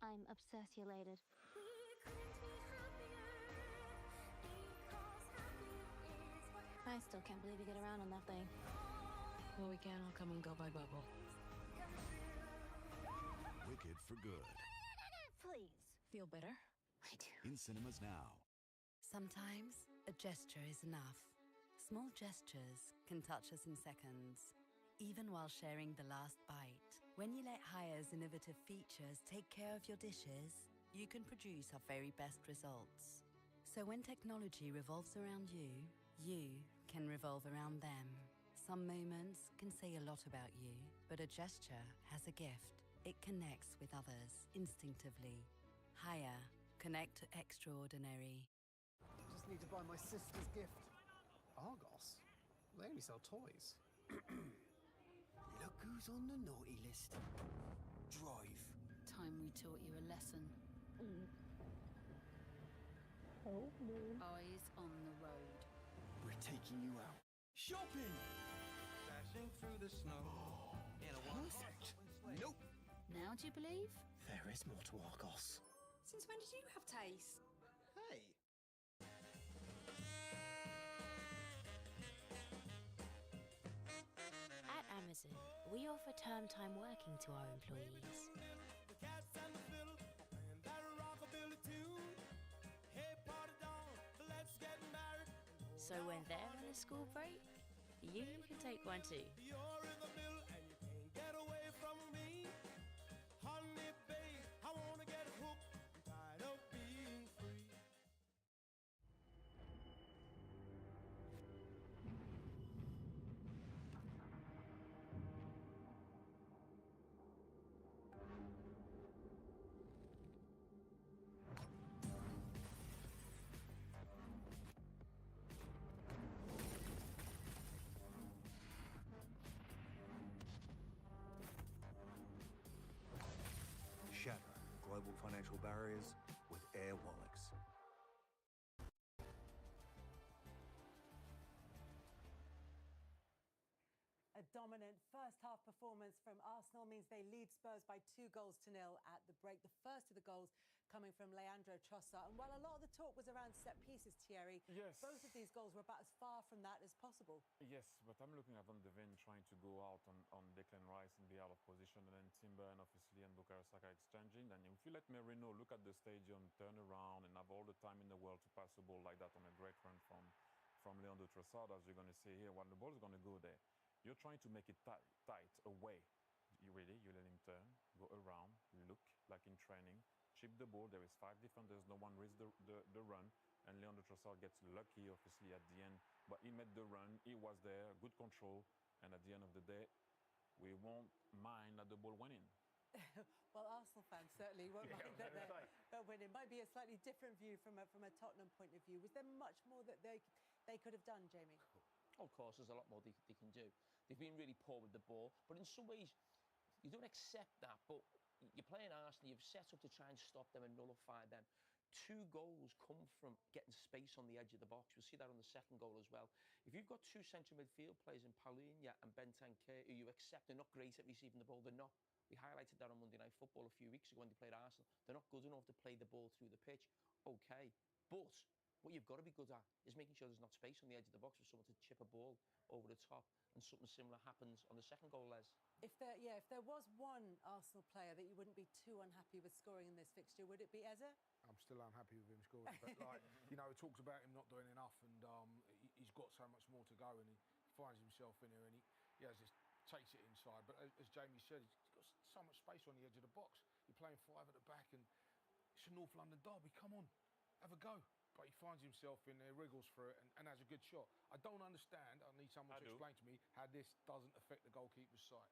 I'm obsessulated. I still can't believe you get around on that thing. Well, we can't all come and go by bubble. Wicked for good. Please. Feel better? I do. In cinemas now. Sometimes a gesture is enough. Small gestures can touch us in seconds, even while sharing the last bite. When you let Hiya's innovative features take care of your dishes, you can produce our very best results. So when technology revolves around you can revolve around them. Some moments can say a lot about you, but a gesture has a gift. It connects with others instinctively. Higher. Connect to extraordinary. Just need to buy my sister's gift. Argos? They only sell toys. Look who's on the naughty list. Drive. Time we taught you a lesson. Oh, no. Eyes on the road. We're taking you out. Shopping! Dashing through the snow. Perfect. Nope. Now do you believe? There is more to Argos. Since when did you have taste? Hey. At Amazon, we offer term time working to our employees. So when they're on a school break, you can take one too. Shatter global financial barriers with Air Wallets. A dominant first-half performance from Arsenal means they lead Spurs by 2-0 at the break. The first of the goals coming from Leandro Trossard. And while a lot of the talk was around set pieces, Thierry, both of these goals were about as far from that as possible. Yes, but I'm looking at Van de Ven trying to go out on Declan Rice and be out of position, and then Timber and obviously and Bukayo Saka exchanging. And if you let Merino look at the stadium, turn around and have all the time in the world to pass the ball like that on a great run from Leandro Trossard, as you're going to see here, when the ball is going to go there, you're trying to make it tight away. You let him turn, go around, look like in training, chip the ball. There is 5 defenders, no one reads the run, and Leandro Trossard gets lucky, obviously, at the end. But he made the run, he was there, good control, and at the end of the day, we won't mind that the ball went in. Well, Arsenal fans certainly won't mind that they'll win. It might be a slightly different view from a Tottenham point of view. Was there much more that they could have done, Jamie? Of course, there's a lot more they can do. They've been really poor with the ball, but in some ways, you don't accept that. But you're playing Arsenal, you've set up to try and stop them and nullify them. 2 goals come from getting space on the edge of the box. We'll see that on the second goal as well. If you've got 2 central midfield players in Paulinho and Bentancur, who you accept they're not great at receiving the ball, they're not. We highlighted that on Monday Night Football a few weeks ago when they played Arsenal. They're not good enough to play the ball through the pitch. Okay, but what you've got to be good at is making sure there's not space on the edge of the box for someone to chip a ball over the top, and something similar happens on the second goal, Les. If there was one Arsenal player that you wouldn't be too unhappy with scoring in this fixture, would it be Eze? I'm still unhappy with him scoring, but he talks about him not doing enough, and he's got so much more to go, and he finds himself in there, and he just takes it inside. But as Jamie said, he's got so much space on the edge of the box. You're playing 5 at the back, and it's a North London derby. Come on, have a go. But he finds himself in there, wriggles through it, and has a good shot. I don't understand. I need someone to explain to me how this doesn't affect the goalkeeper's sight.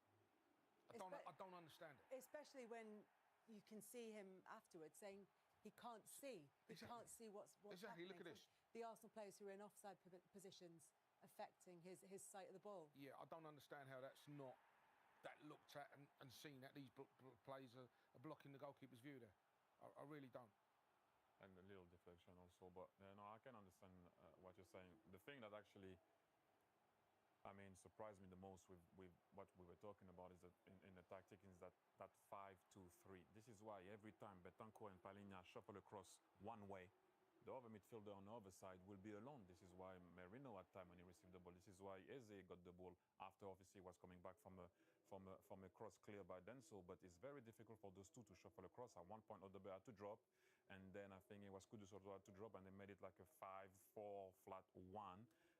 I don't understand it. Especially when you can see him afterwards saying he can't see. He can't see what's exactly. happening. Look at this. The Arsenal players who are in offside positions affecting his sight of the ball. Yeah, I don't understand how that's not looked at and seen that these players are blocking the goalkeeper's view there. I really don't. And a little deflection also, but no, I can understand what you're saying. The thing that actually, surprised me the most with what we were talking about is that in the tactic is that 5-2-3. This is why every time Bentancur and Paulinho shuffle across one way, the other midfielder on the other side will be alone. This is why Merino had time when he received the ball. This is why Eze got the ball after obviously was coming back from a cross clear by Denso. But it's very difficult for those two to shuffle across. At one point, Odegaard had to drop, and then I think it was Kudus also had to drop, and they made it like a 5-4 flat 1.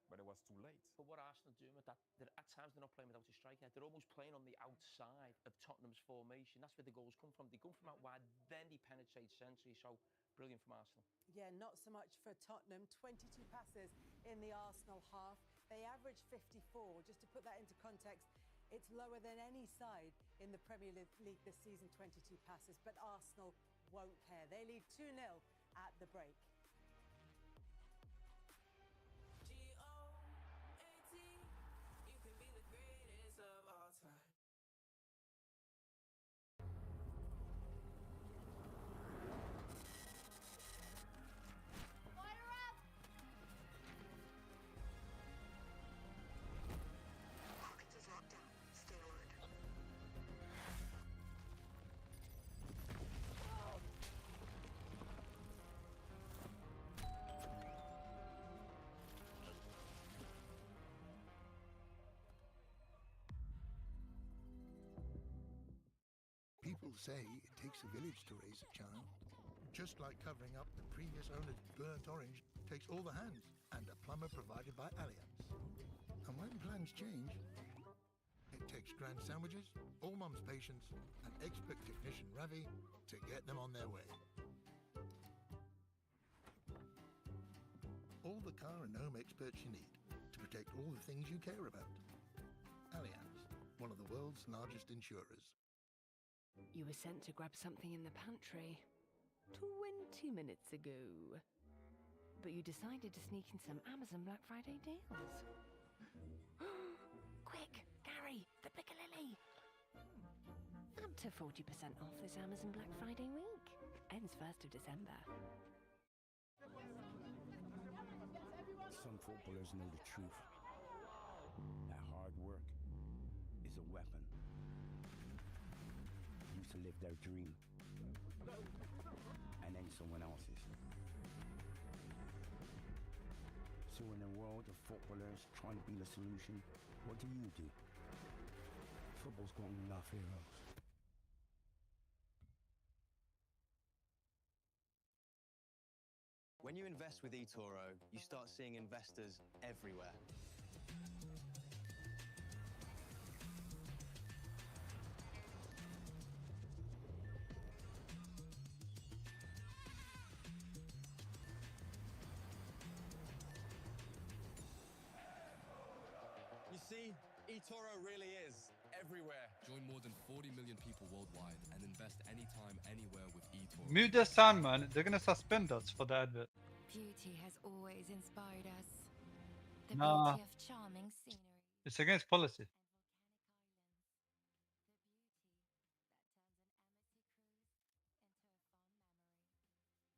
but it was too late. But what Arsenal do with that, at times they're not playing without a striker. They're almost playing on the outside of Tottenham's formation. That's where the goals come from. They come from out wide, then they penetrate centrally. So brilliant from Arsenal. Yeah, not so much for Tottenham. 22 passes in the Arsenal half. They average 54. Just to put that into context, it's lower than any side in the Premier League this season, 22 passes. But Arsenal won't care. They lead 2-0 at the break. People say it takes a village to raise a child. Just like covering up the previous owner's burnt orange takes all the hands and a plumber provided by Allianz. And when plans change, it takes grand sandwiches, all mum's patience, and expert technician Ravi to get them on their way. All the car and home experts you need to protect all the things you care about. Allianz, one of the world's largest insurers. You were sent to grab something in the pantry 20 minutes ago. But you decided to sneak in some Amazon Black Friday deals. Quick, Gary, the Piccalilli! Up to 40% off this Amazon Black Friday week. Ends 1st of December. Some footballers know the truth. That hard work is a weapon. Used to live their dream, and then someone else's. So in a world of footballers trying to be the solution, what do? Football's got enough heroes. When you invest with eToro, you start seeing investors everywhere. You see, eToro really is everywhere. Join more than 40 million people worldwide and invest anytime, anywhere with eToro. Mute the sound, man. They're gonna suspend us for the advert. Beauty has always inspired us. The Nah. beauty of charming scenery. It's against policy.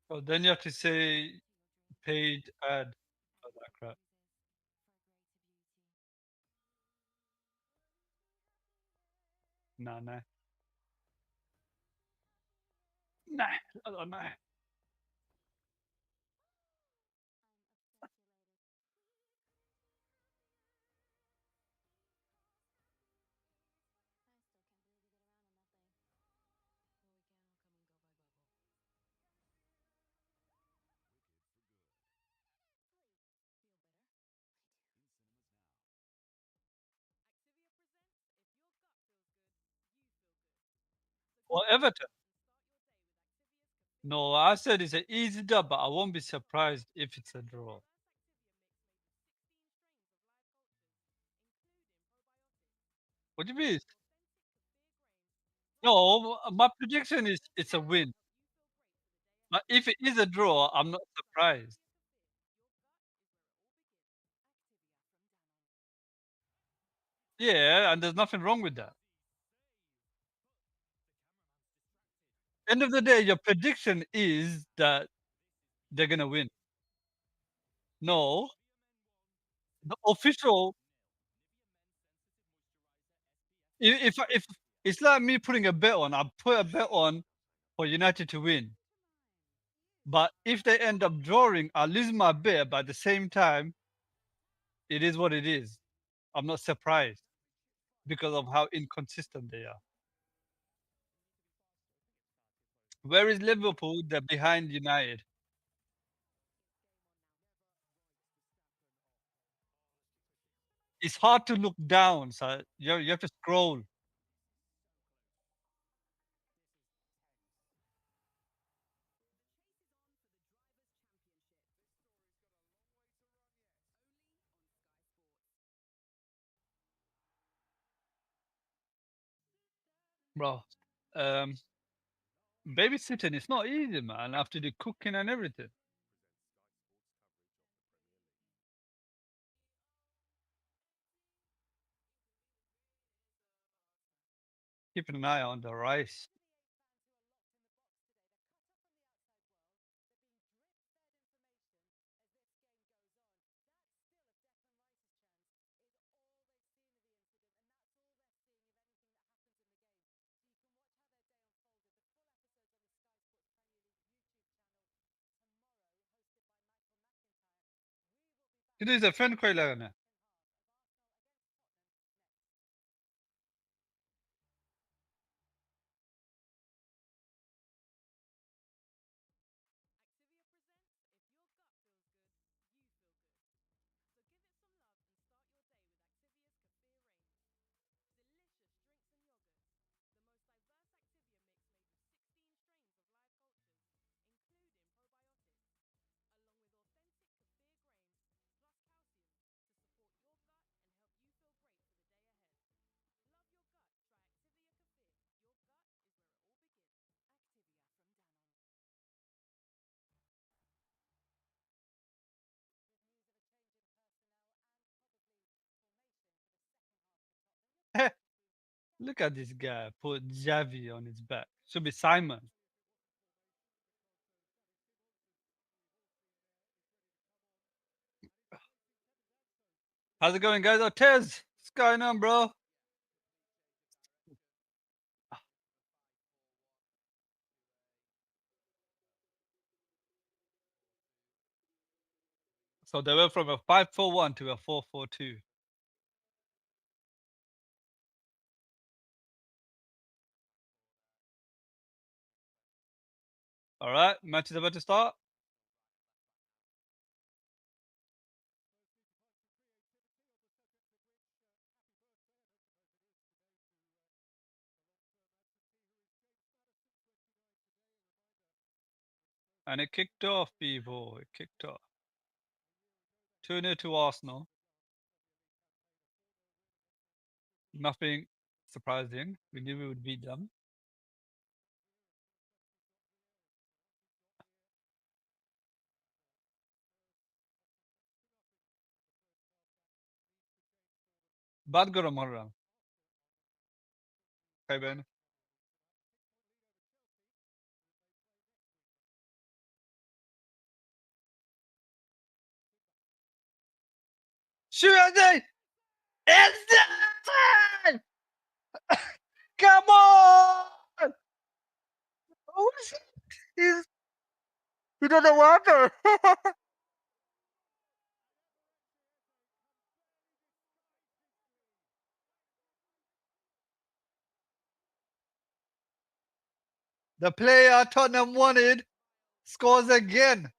Oh, then you have to say paid ad. Oh, that crap. Nah. Nah, I don't know. Well, Everton. No, I said it's an easy dub, but I won't be surprised if it's a draw. What do you mean? No, my prediction is it's a win. But if it is a draw, I'm not surprised. Yeah, and there's nothing wrong with that. End of the day, your prediction is that they're gonna win. No, the official. If it's like me putting a bet on, I put a bet on for United to win. But if they end up drawing, I lose my bet. But at the same time, it is what it is. I'm not surprised because of how inconsistent they are. Where is Liverpool? They're behind United. It's hard to look down, so you have to scroll. Bro, um, babysitting is not easy, man. After the cooking and everything. Keeping an eye on the rice. It is a friend quite. Look at this guy. Put Javi on his back. Should be Simon. How's it going, guys? Oh, Tez. What's going on, bro? So they went from a 5-4-1 to a 4-4-2. All right, match is about to start. And it kicked off, people. It kicked off. 2-0 to Arsenal. Nothing surprising. We knew we would beat them. بعد قرر مرة. Ben. Shoot it! It's done! Come on! Oh, he's, he don't know what happened. The player Tottenham wanted scores again.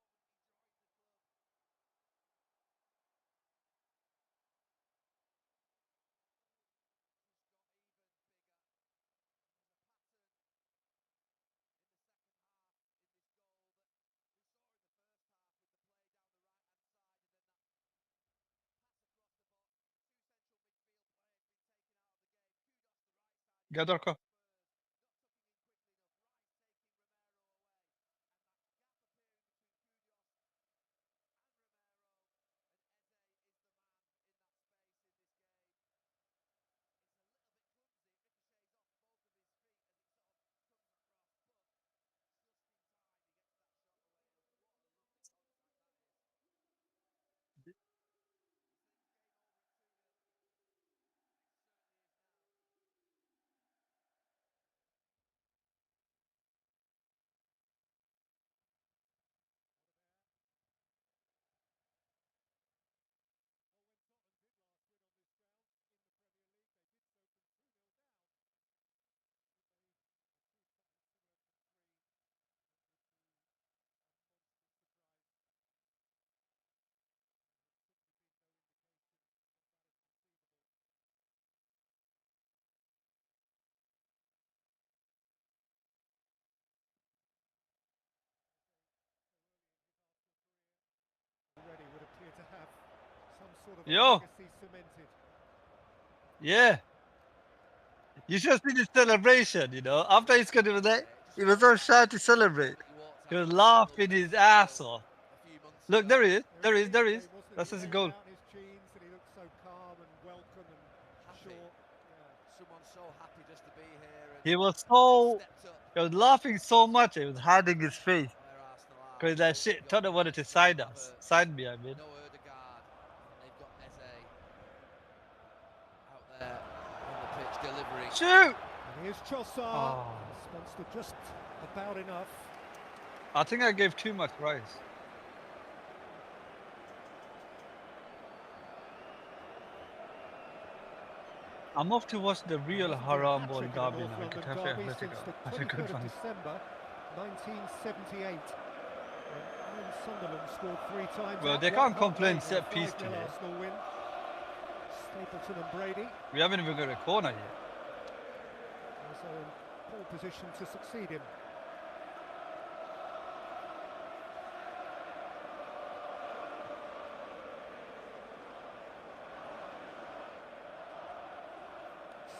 Gadorko. Yo. Yeah. You should see the celebration, you know. After he scored with that, he was so shy to celebrate. He was laughing his ass off. Look, there he is. There he is. There he is. That's his goal. Someone so happy just to be here. He was laughing so much, he was hiding his face. Because that shit, Tottenham wanted to sign us. Sign me, I mean. No Odegaard. They've got Eze out there on the pitch delivering. Shoot! And here's Trossard. Oh. Spencer just about enough. I think I gave too much rice. I'm off to watch the real Haram Ball derby now. Getafe Atletico. That's a good one. December 1978. When Sunderland scored 3 times. Well, they can't complain set piece today. Arsenal win. Stapleton and Brady. We haven't even got a corner yet. Also in pole position to succeed him.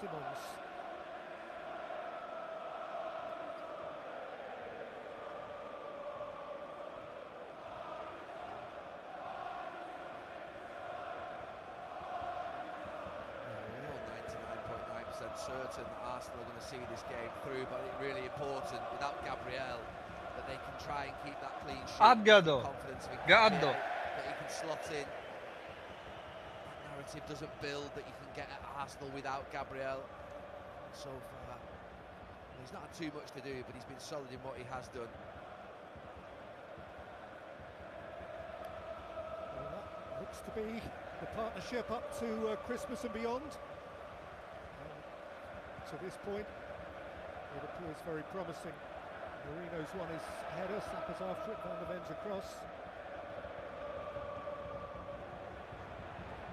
Simmons. Certain Arsenal are going to see this game through, but it's really important without Gabriel that they can try and keep that clean sheet. Confidence that he can slot in. That narrative doesn't build that you can get at Arsenal without Gabriel. So far, he's not had too much to do, but he's been solid in what he has done. Well, that looks to be the partnership up to Christmas and beyond. To this point, it appears very promising. Marino's won his header, Saka's after it, Van der Ven's across.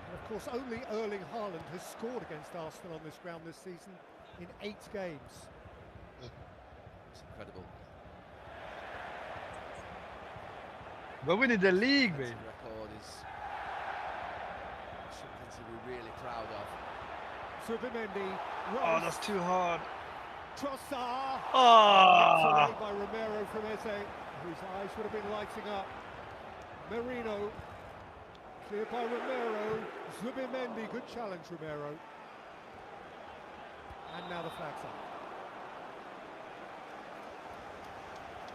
And of course, only Erling Haaland has scored against Arsenal on this ground this season in 8 games. It's incredible. We're winning the league, baby. Record is something to be really proud of. Zubimendi. Oh, that's too hard. Trossard. Oh. By Romero from Eze, whose eyes would have been lighting up. Marino. Cleared by Romero. Zubimendi. Good challenge, Romero. And now the flag's up.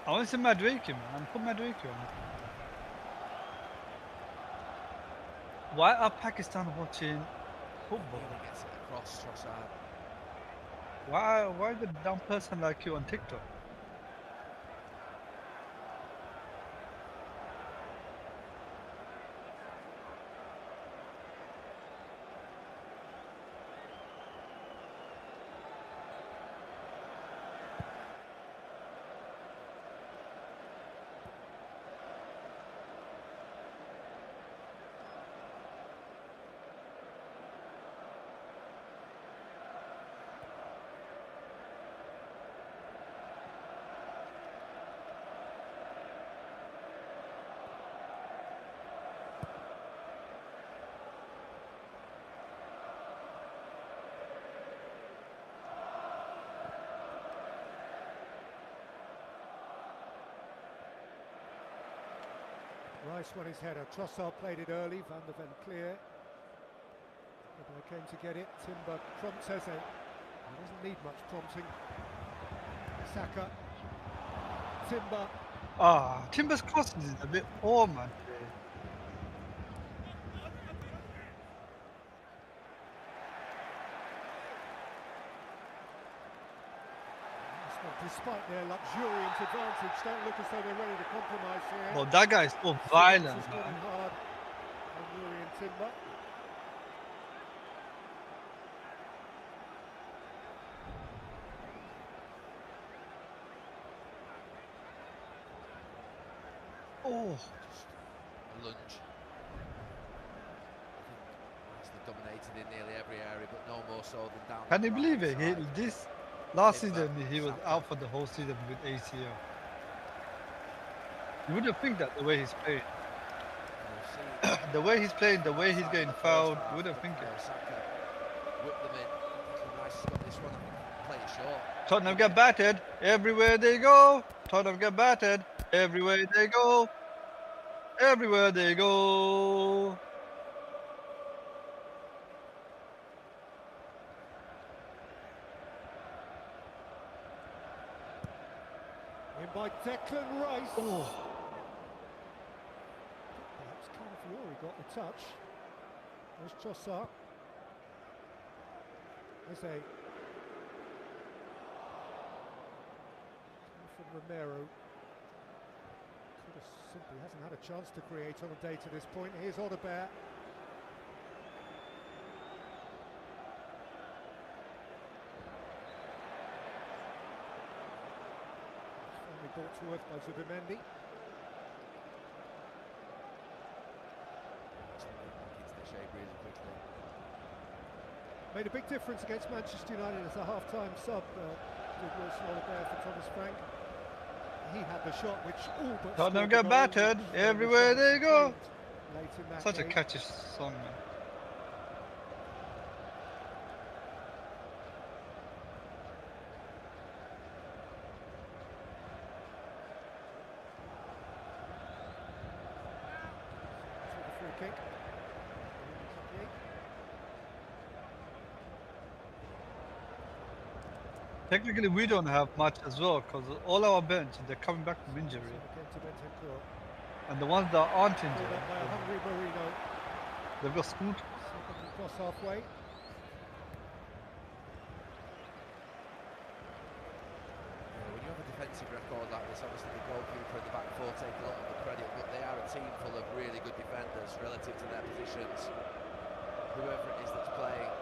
I want to see Madueke, man. Put Madueke on. Why are Pakistan watching football? Across Trossard. Why the dumb person like you on TikTok? Rice won his header. Trossard played it early. Van der Ven clear. They came to get it. Timber prompts Eze. He doesn't need much prompting. Saka. Timber. Ah, Timber's crosses is a bit poor, man. Despite their luxuriant advantage, don't look as though they're ready to compromise here. Well, that guy's so violent, man. Hard on Yuri and Timber. Oh. A lunge. I think dominated in nearly every area, but no more so than down. Can you believe it? Last season, he was out for the whole season with ACL. You wouldn't think that the way he's played. the way he's playing, the way he's getting fouled, you wouldn't think it. Saka whipped them in. Rice has got this one. Play it short. Tottenham get battered everywhere they go. Tottenham get battered everywhere they go. Everywhere they go. In by Declan Rice. Oh. Perhaps Calafiori got the touch. There's Trossard. Eze. From Romero. Could have simply hasn't had a chance to create on the day to this point. Here's Audebert. Finally brought to earth by Zubimendi. Into shape really quickly. Made a big difference against Manchester United as a half-time sub. Did Wilson Audebert for Thomas Frank. He had the shot which all but Tottenham get battered everywhere they go. Such a game. catchy song, man. Free kick. Technically, we don't have much as well because all our bench they're coming back from injury, and the ones that aren't injured, they've got Scoot. Cross halfway. When you have a defensive record like this, obviously the goalkeeper and the back four take a lot of the credit, but they are a team full of really good defenders relative to their positions. Whoever it is that's playing,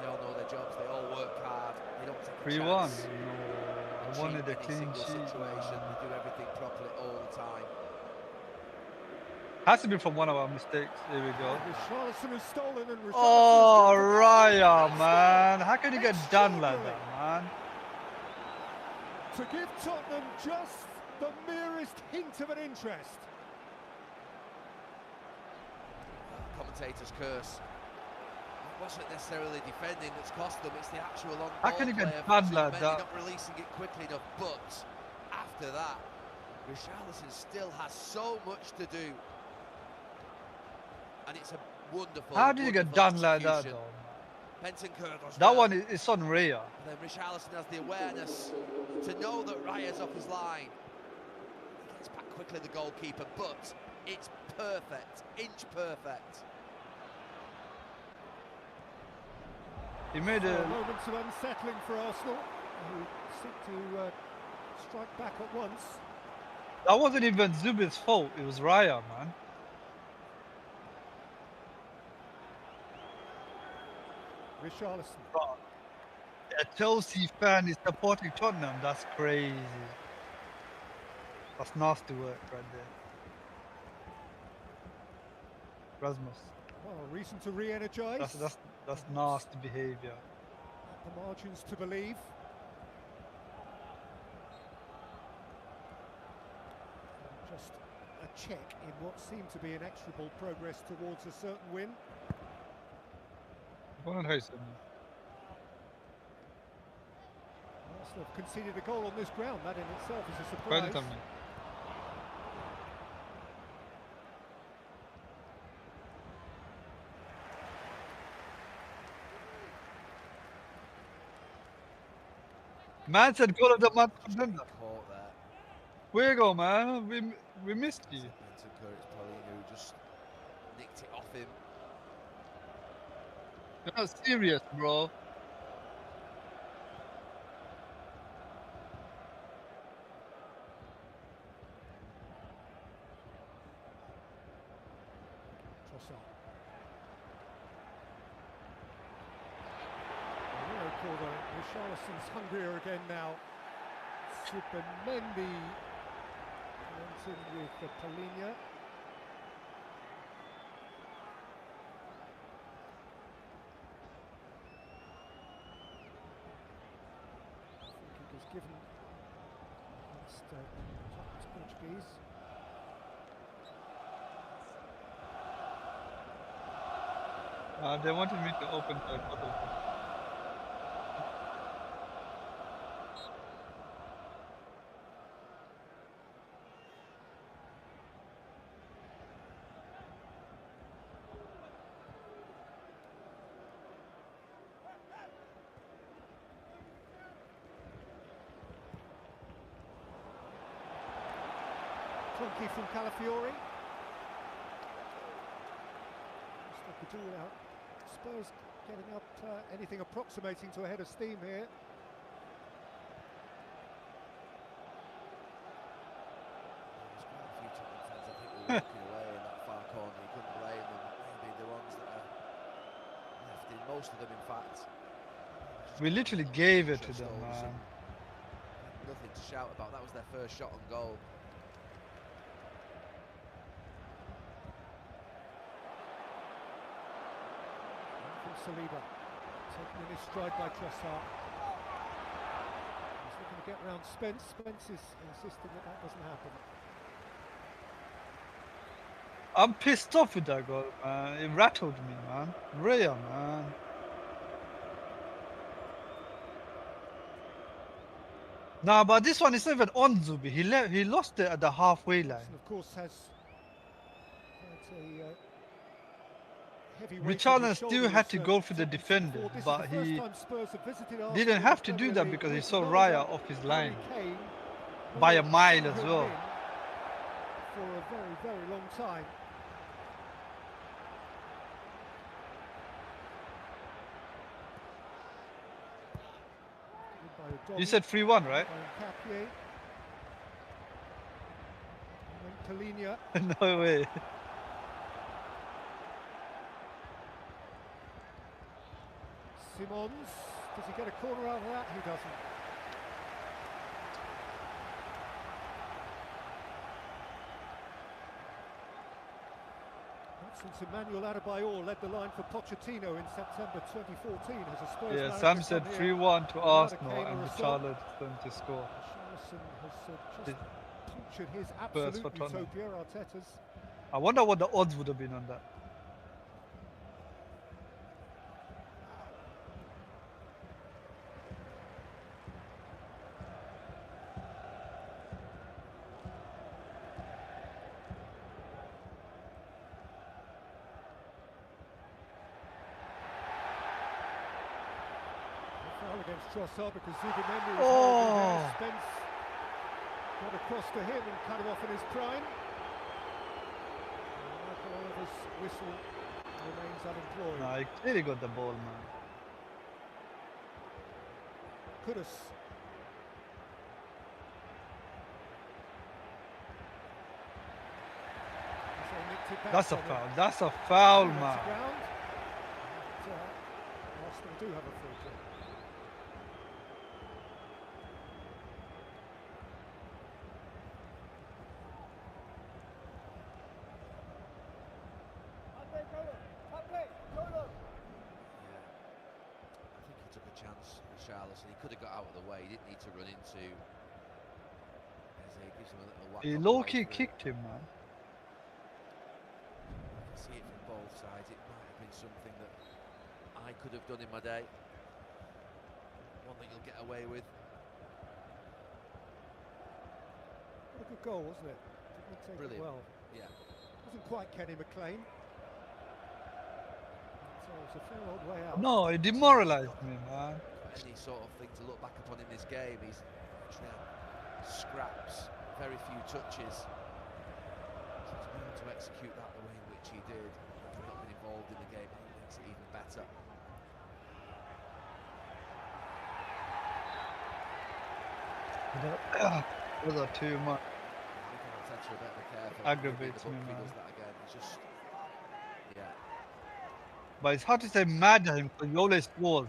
they all know their jobs, they all work hard, they don't take a 3-1. chance. I wanted a clean sheet. Situation, they do everything properly all the time. Has to be from one of our mistakes. Here we go. Richarlison has stolen and Oh, Raya, man. How can you get done like that, man? To give Tottenham just the merest hint of an interest. Commentator's curse. It wasn't necessarily defending that's cost them, it's the actual on How can you get done like that? Not releasing it quickly enough, but after that, Richarlison still has so much to do. And it's a wonderful. How did you get done like that, though? That one is on Raya. And then Richarlison has the awareness to know that Raya's off his line. He gets back quickly, the goalkeeper, but it's perfect, inch perfect. He made a moments of unsettling for Arsenal, who seek to strike back at once. That wasn't even Zubi's fault. It was Raya, man. Richarlison. A Chelsea fan is supporting Tottenham. That's crazy. That's nasty work right there. Rasmus. Well, reason to re-energise. That's nasty behaviour. The margins to believe. Just a check in what seemed to be inexorable progress towards a certain win. Arsenal have conceded a goal on this ground. That in itself is a surprise. Man said goal of the month contender. Where you go, man? We missed you. Who just nicked it off him. You're not serious, bro. Richarlison's hungrier again now. Zubimendi went in with the Polina. He was given against Tottenham's Portuguese. They wanted me to open the bottle. Clunky from Calafiori. Stuck the ball out. Spurs getting up anything approximating to a head of steam here. There's quite a few Tottenham fans, I think, were walking away in that far corner. You couldn't blame them. Maybe the ones that are left in, most of them, in fact. We literally gave it to them, man. Nothing to shout about. That was their first shot on goal. Saliba taken in his stride by Trossard. He's looking to get round Spence. Spence is insisting that that doesn't happen. I'm pissed off with that goal, man. It rattled me, man. Raya, man. Nah, but this one is not even on Zubi. He lost it at the halfway line. And of course has quite a Richarlison still had to go for the defender, but he didn't have to do that because he saw Raya off his line by a mile as well. For a very, very long time. You said 3-1, right? No way. Simons, does he get a corner out of that? He doesn't. Since Emmanuel Adebayor led the line for Pochettino in September 2014 as a Spurs Yeah, Sam said 3-1 to Arsenal and Richarlison to score. Richarlison has just punctured his absolute utopia, Arteta's. I wonder what the odds would have been on that. Against Trossard because Zubimendi was Spence got across to him and cut him off in his prime. Michael Oliver's whistle remains unemployed. Nah, he clearly got the ball, man. Kudus. That's a foul. That's a foul, man. Arsenal do have a free kick. Richarlison, he could have got out of the way. He didn't need to run into. He gives him a little whack. He low-key kicked him, man. I can see it from both sides. It might have been something that I could have done in my day. One that you'll get away with. What a good goal, wasn't it? Didn't he take Brilliant. It well? Yeah. Wasn't quite Kenny McLean. So it's a fair old way out. No, it demoralized me, man. Any sort of thing to look back upon in this game. He's scraps, very few touches. So to be able to execute that the way in which he did, and not been involved in the game, I think makes it even better. Those are too much. Aggravates me, man. Does that again. It's just, yeah. But it's hard to say mad at him because he always scores.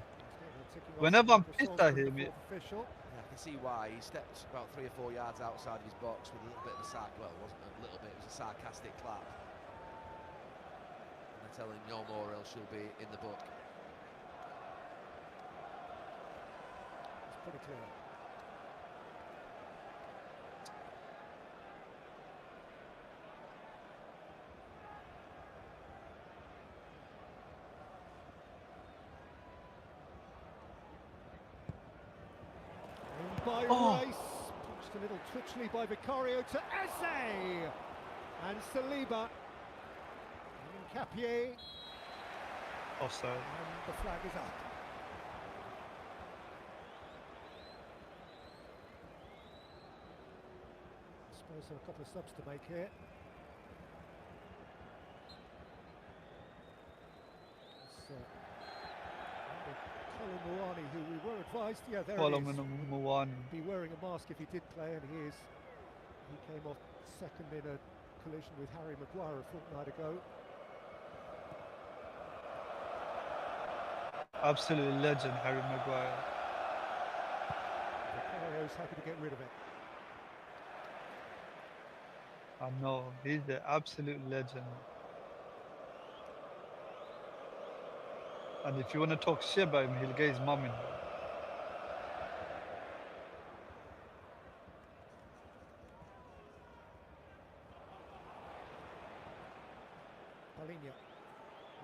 Whenever I'm pissed at him, yeah, I can see why. He stepped about 3 or 4 yards outside of his box with a little bit of a well, it wasn't a little bit, it was a sarcastic clap. And they're telling him no more, else she'll be in the book. It's pretty clear. by Rice, punched a little twitchily by Vicario to Eze, and Saliba, and Capier. Offside. And the flag is up. I suppose there are a couple of subs to make here. Colin Moani, who we were advised, there he is, be wearing a mask if he did play, and he is. He came off second in a collision with Harry Maguire a fortnight ago. Absolute legend, Harry Maguire. Vicario's happy to get rid of it. I know, he's the absolute legend. And if you want to talk shit about him, he'll get his mum in. Palinha,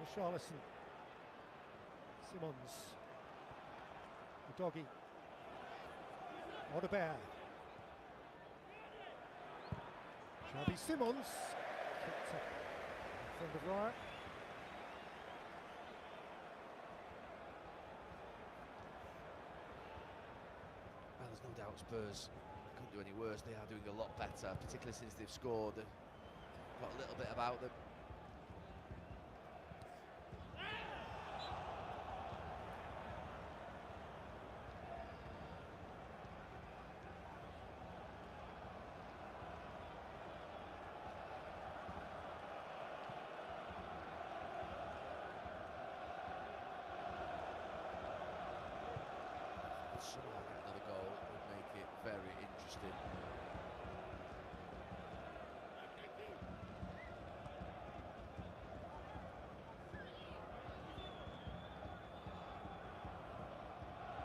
Richarlison, Simons, the doggy, Audebert, Xavi Simons, kicked up in front of Raya. Well, there's no doubt Spurs couldn't do any worse. They are doing a lot better, particularly since they've scored. They've got a little bit about them. Somehow get another goal would make it very interesting.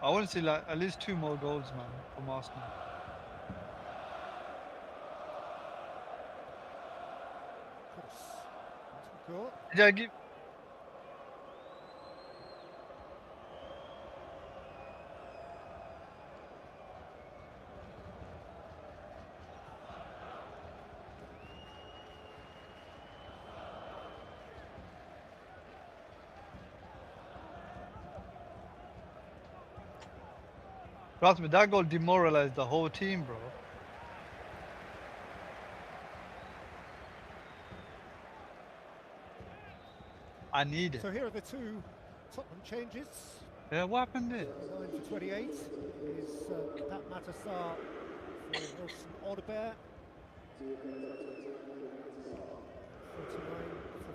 I want to see like at least 2 more goals, man, from Arsenal. Did I give? Trust me, that goal demoralized the whole team, bro. I need it. So here are the 2 Tottenham changes. Yeah, what happened there? 9 for 28 is Pat Matassar for Wilson Audebert. 49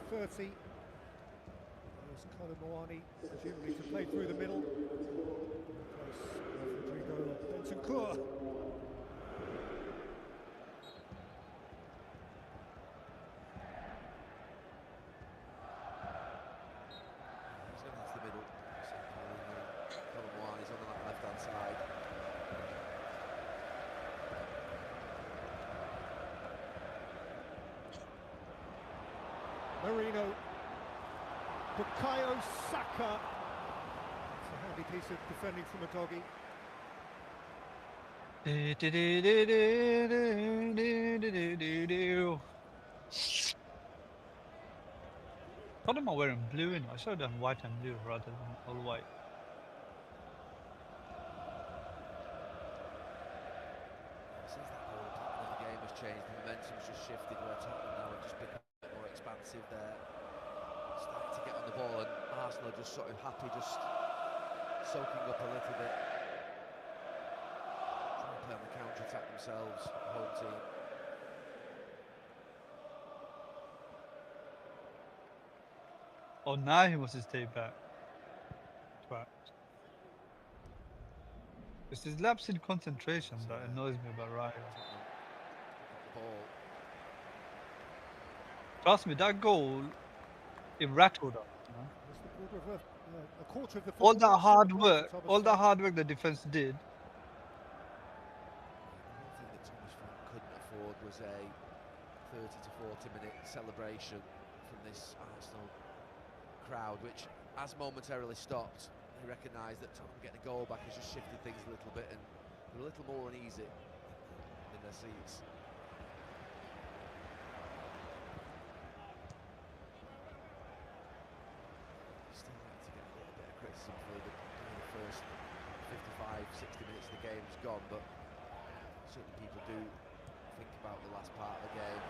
for 30. There's Colin Moani, presumably to play through the middle. Rodrigo Bentancur. Marino, Bukayo Saka. It's a handy piece of defending from a doggy. Tottenham are wearing blue in. I should have done white and blue rather than all white. Since that goal, the game has changed. The momentum's just shifted where Tottenham now have just become a bit more expansive there. Starting to get on the ball, and Arsenal are just sort of happy, just soaking up a little bit. Trying to play on the counter-attack themselves, the home team. Oh, now he wants to stay back. Twat. It's this lapse in concentration that annoys me about Raya. Trust me, that goal, it rattled up. You know? A quarter of the all that hard work the defense did. One thing that Thomas Frank couldn't afford was a 30 to 40 minute celebration from this Arsenal crowd, which has momentarily stopped. He recognised that Tottenham getting a goal back has just shifted things a little bit, and They're a little more uneasy in their seats. Still like to get a little bit of criticism for the first 55, 60 minutes of the game's gone, but certainly people do think about the last part of the game.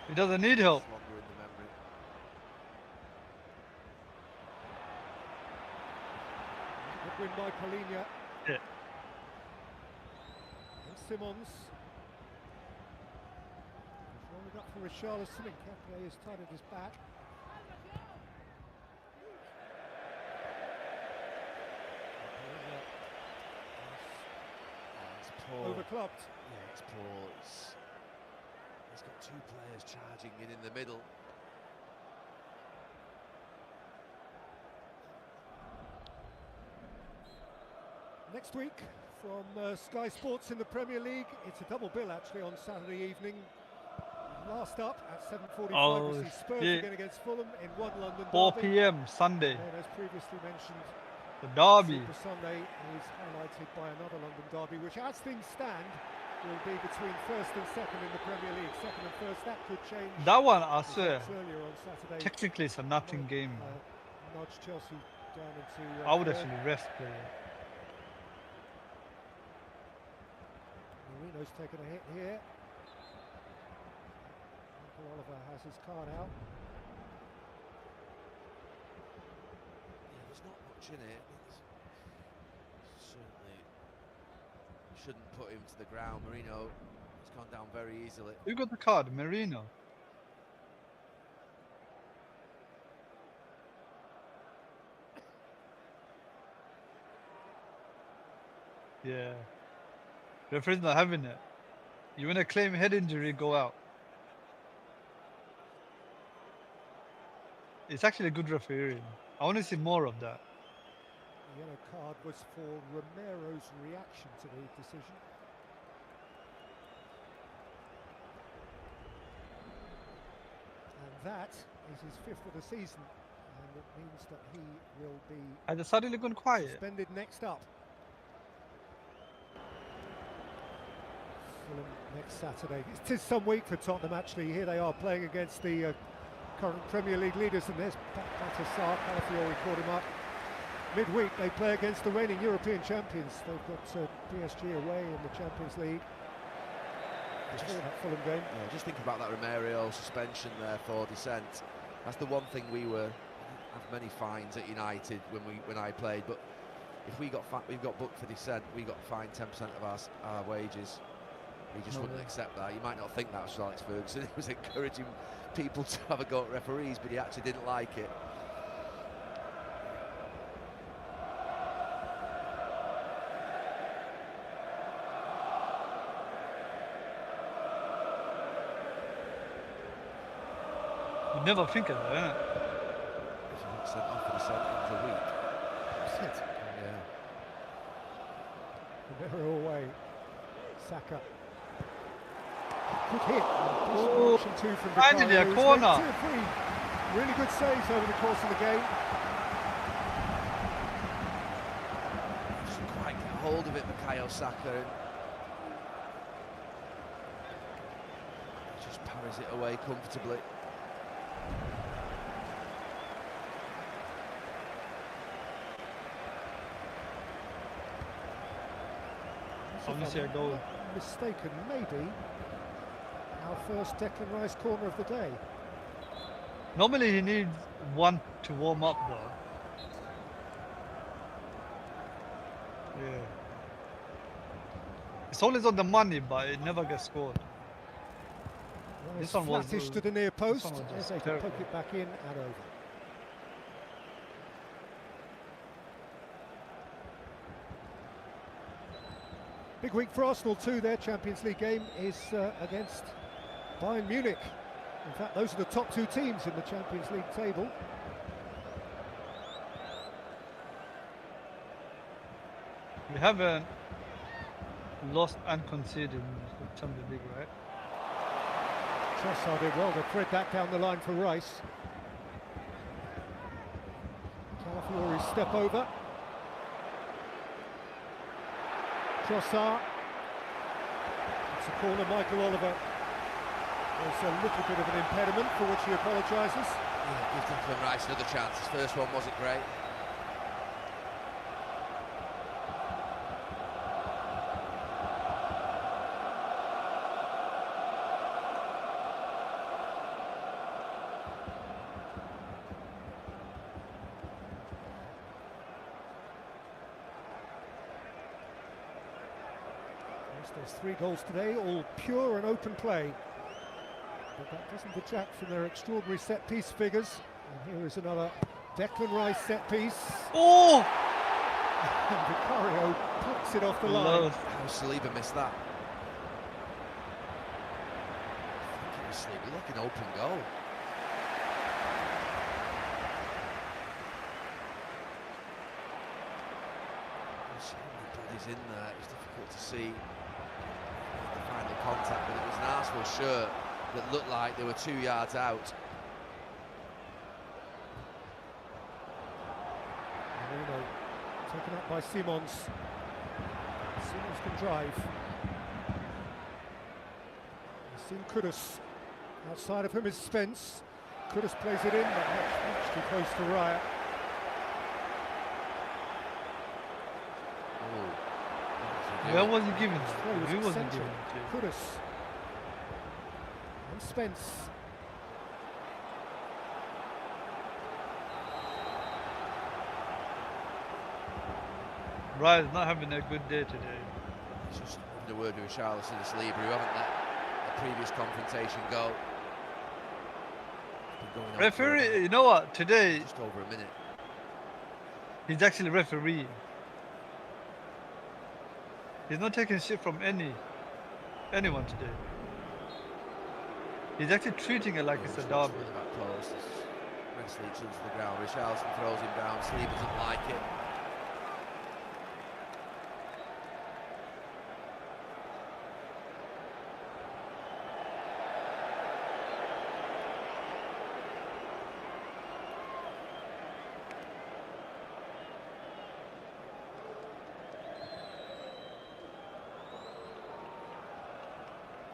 He doesn't need help. It's longer in the memory. Good win by Polinia. Yeah. And Simmons. He's rolling up for Richarlison, and Kepley is tight at his back. Overclocked. Yeah, it's poor. He's got two players charging in the middle. Next week from Sky Sports in the Premier League, it's a double bill actually on Saturday evening. Last up at 7:45 we see Spurs again against Fulham in one London 4 derby. p.m. Sunday. And as previously mentioned, The derby. Super Sunday is highlighted by another London derby, which as things stand will be between first and second in the Premier League. Second and first, that could change. That one, I swear, earlier on Saturday, technically it's a nothing game. nudge Chelsea down into. I would actually rest player. Marino's taken a hit here. Michael Oliver has his card out. Yeah, there's not much in it. It's certainly shouldn't put him to the ground. Marino has gone down very easily. Who got the card? Marino. Yeah. Referee's not having it. You want to claim head injury, go out. It's actually a good refereeing. I want to see more of that. The yellow card was for Romero's reaction to the decision. And that is his 5th of the season, and it means that he will be Has it suddenly gone quiet? suspended next up. Fulham next Saturday. It is some week for Tottenham actually. Here they are playing against the current Premier League leaders, and there's Batasar. Calafiori caught him up. Midweek they play against the reigning European champions. They've got PSG away in the Champions League. Before that Fulham game. Yeah, just think about that Romero suspension there for dissent. That's the one thing we have many fines at United when I played, but if we got booked for dissent, we got fined 10% of our wages. He just wouldn't accept that. You might not think that was Alex Ferguson. He was encouraging people to have a go at referees, but he actually didn't like it. You never think of that, innit? If you got sent off for dissent, it was a week. That's it. Yeah. Romero away. Saka. Good hit. Oh, Two from finally a corner. 2-3. Really good saves over the course of the game. Doesn't quite get hold of it, Bukayo Saka. And just parries it away comfortably. Obviously a goal. Mistaken, maybe our first Declan Rice corner of the day. Normally he needs one to warm up though. Yeah. It's always on the money, but it never gets scored. This one was flattish to the near post. Yes, they can poke it back in and over. Big week for Arsenal too. Their Champions League game is against Bayern Munich. In fact, those are the top two teams in the Champions League table. We haven't lost and conceded in the Champions League, right? Trossard did well to thread that down the line for Rice. Calafiori's step over. Trossard. It's a corner, Michael Oliver. There's a little bit of an impediment for which he apologises. Yeah, gives Declan Rice another chance. His first one wasn't great. There's 3 goals today, all pure and open play. But that doesn't detract from their extraordinary set-piece figures. And here is another Declan Rice set-piece. Oh! And Vicario plucks it off the line. How Saliba missed that? I think it was Saliba. Look, an open goal. There's so many bodies in there, it's difficult to see the final contact, but it was an Arsenal shirt that looked like they were 2 yards out. Marino taken up by Simons. Simons can drive. You've seen Kudus. Outside of him is Spence. Kudus plays it in, but much too close to Raya. Where was he given? He He wasn't given to. Kudus. And Spence. Ryan's not having a good day today. He's just having a word with Charles and Saliba, who haven't let a previous confrontation go. Referee, you know what? Today, just over a minute. He's actually refereeing. He's not taking shit from anyone today. He's actually treating it like it's a derby. Wrestle each other to the ground. Richarlison throws him down. Saliba doesn't like it.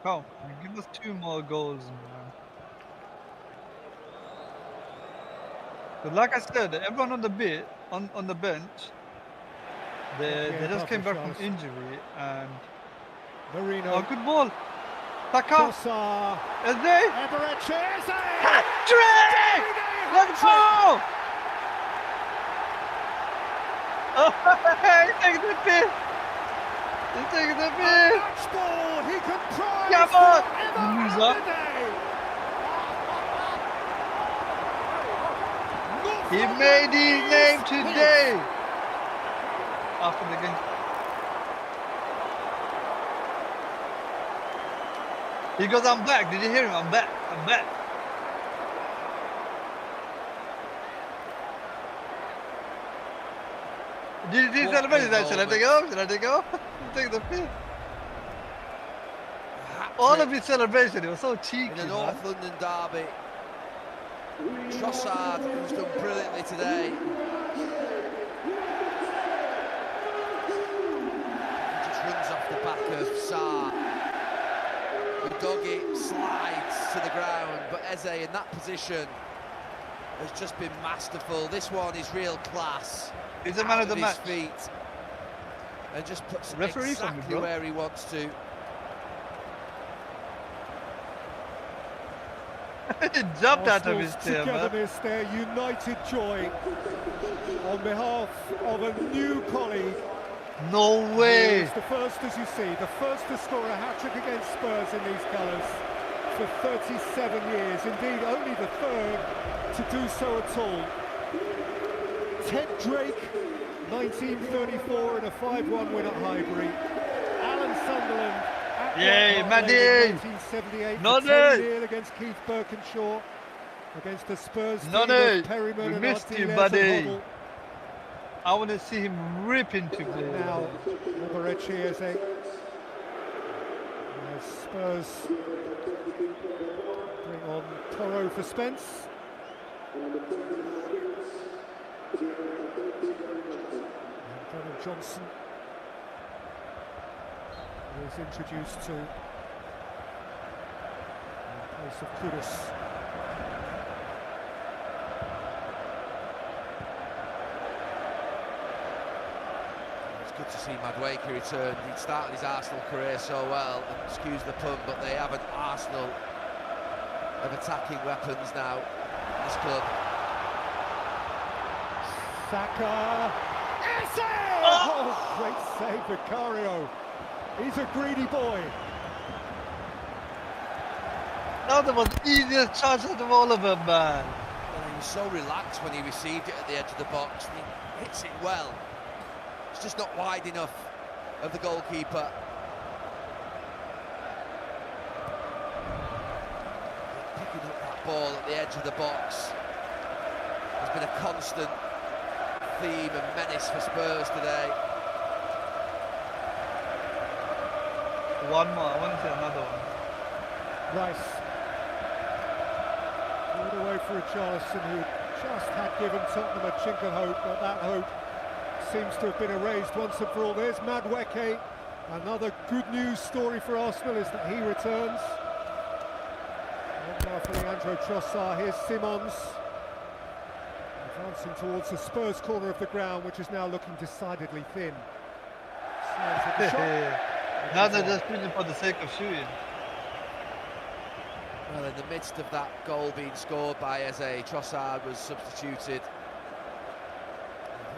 Come on, give us 2 more goals, man. But like I said, everyone on the bench, they just came back from injury and Marino. Oh, good ball. Saka. Eze. Hat-trick! Let's go! Oh, he's taking the piss. He's taking the piss. Match ball. He can prize Come on. forever and a day. He made his name today. After the game. He goes, I'm back. Did you hear him? I'm back. I'm back. Did you celebrate that? Should I take off? Should I take off? Take the piss. All of his celebration, it was so cheeky. In the North London derby. Trossard, who's done brilliantly today. He just runs off the back of Sarr. Udogie slides to the ground, but Eze in that position has just been masterful. This one is real class. He's the man of the match. Feet, and just puts referee exactly where he wants to. He jumped out of his chair, man. Togetherness, their united joy on behalf of a new colleague. No way! He's the first, as you see, the first to score a hat-trick against Spurs in these colours for 37 years. Indeed, only the third to do so at all. Ted Drake, 1934 in a 5-1 win at Highbury. Alan Sunderland at Maddie! 1978 Nonny! 10-0 against Keith Birkinshaw. Against the Spurs team Nonny! of Perryman We and missed you, Ardiles buddy. and Hoddle. I want to see him rip into play. Now, Alvarechi as Spurs bring on Toro for Spence. And Brennan Johnson. is introduced to in place of Kudus. It's good to see Madueke return. He'd started his Arsenal career so well, and excuse the pun, but they have an arsenal of attacking weapons now in this club. Saka! Oh, great save, Vicario. He's a greedy boy. That was the easiest chance out of all of them, man. Well, he was so relaxed when he received it at the edge of the box. He hits it well. It's just not wide enough of the goalkeeper. Picking up that ball at the edge of the box has been a constant theme and menace for Spurs today. One more, I want to see another one. Rice. All the way for Richarlison, who just had given Tottenham a chink of hope, but that hope seems to have been erased once and for all. There's Madueke. Another good news story for Arsenal is that he returns. And now for Leandro Trossard, here's Simons. Advancing towards the Spurs corner of the ground, which is now looking decidedly thin. Now they're just shooting for the sake of shooting. Well, in the midst of that goal being scored by Eze, Trossard was substituted. I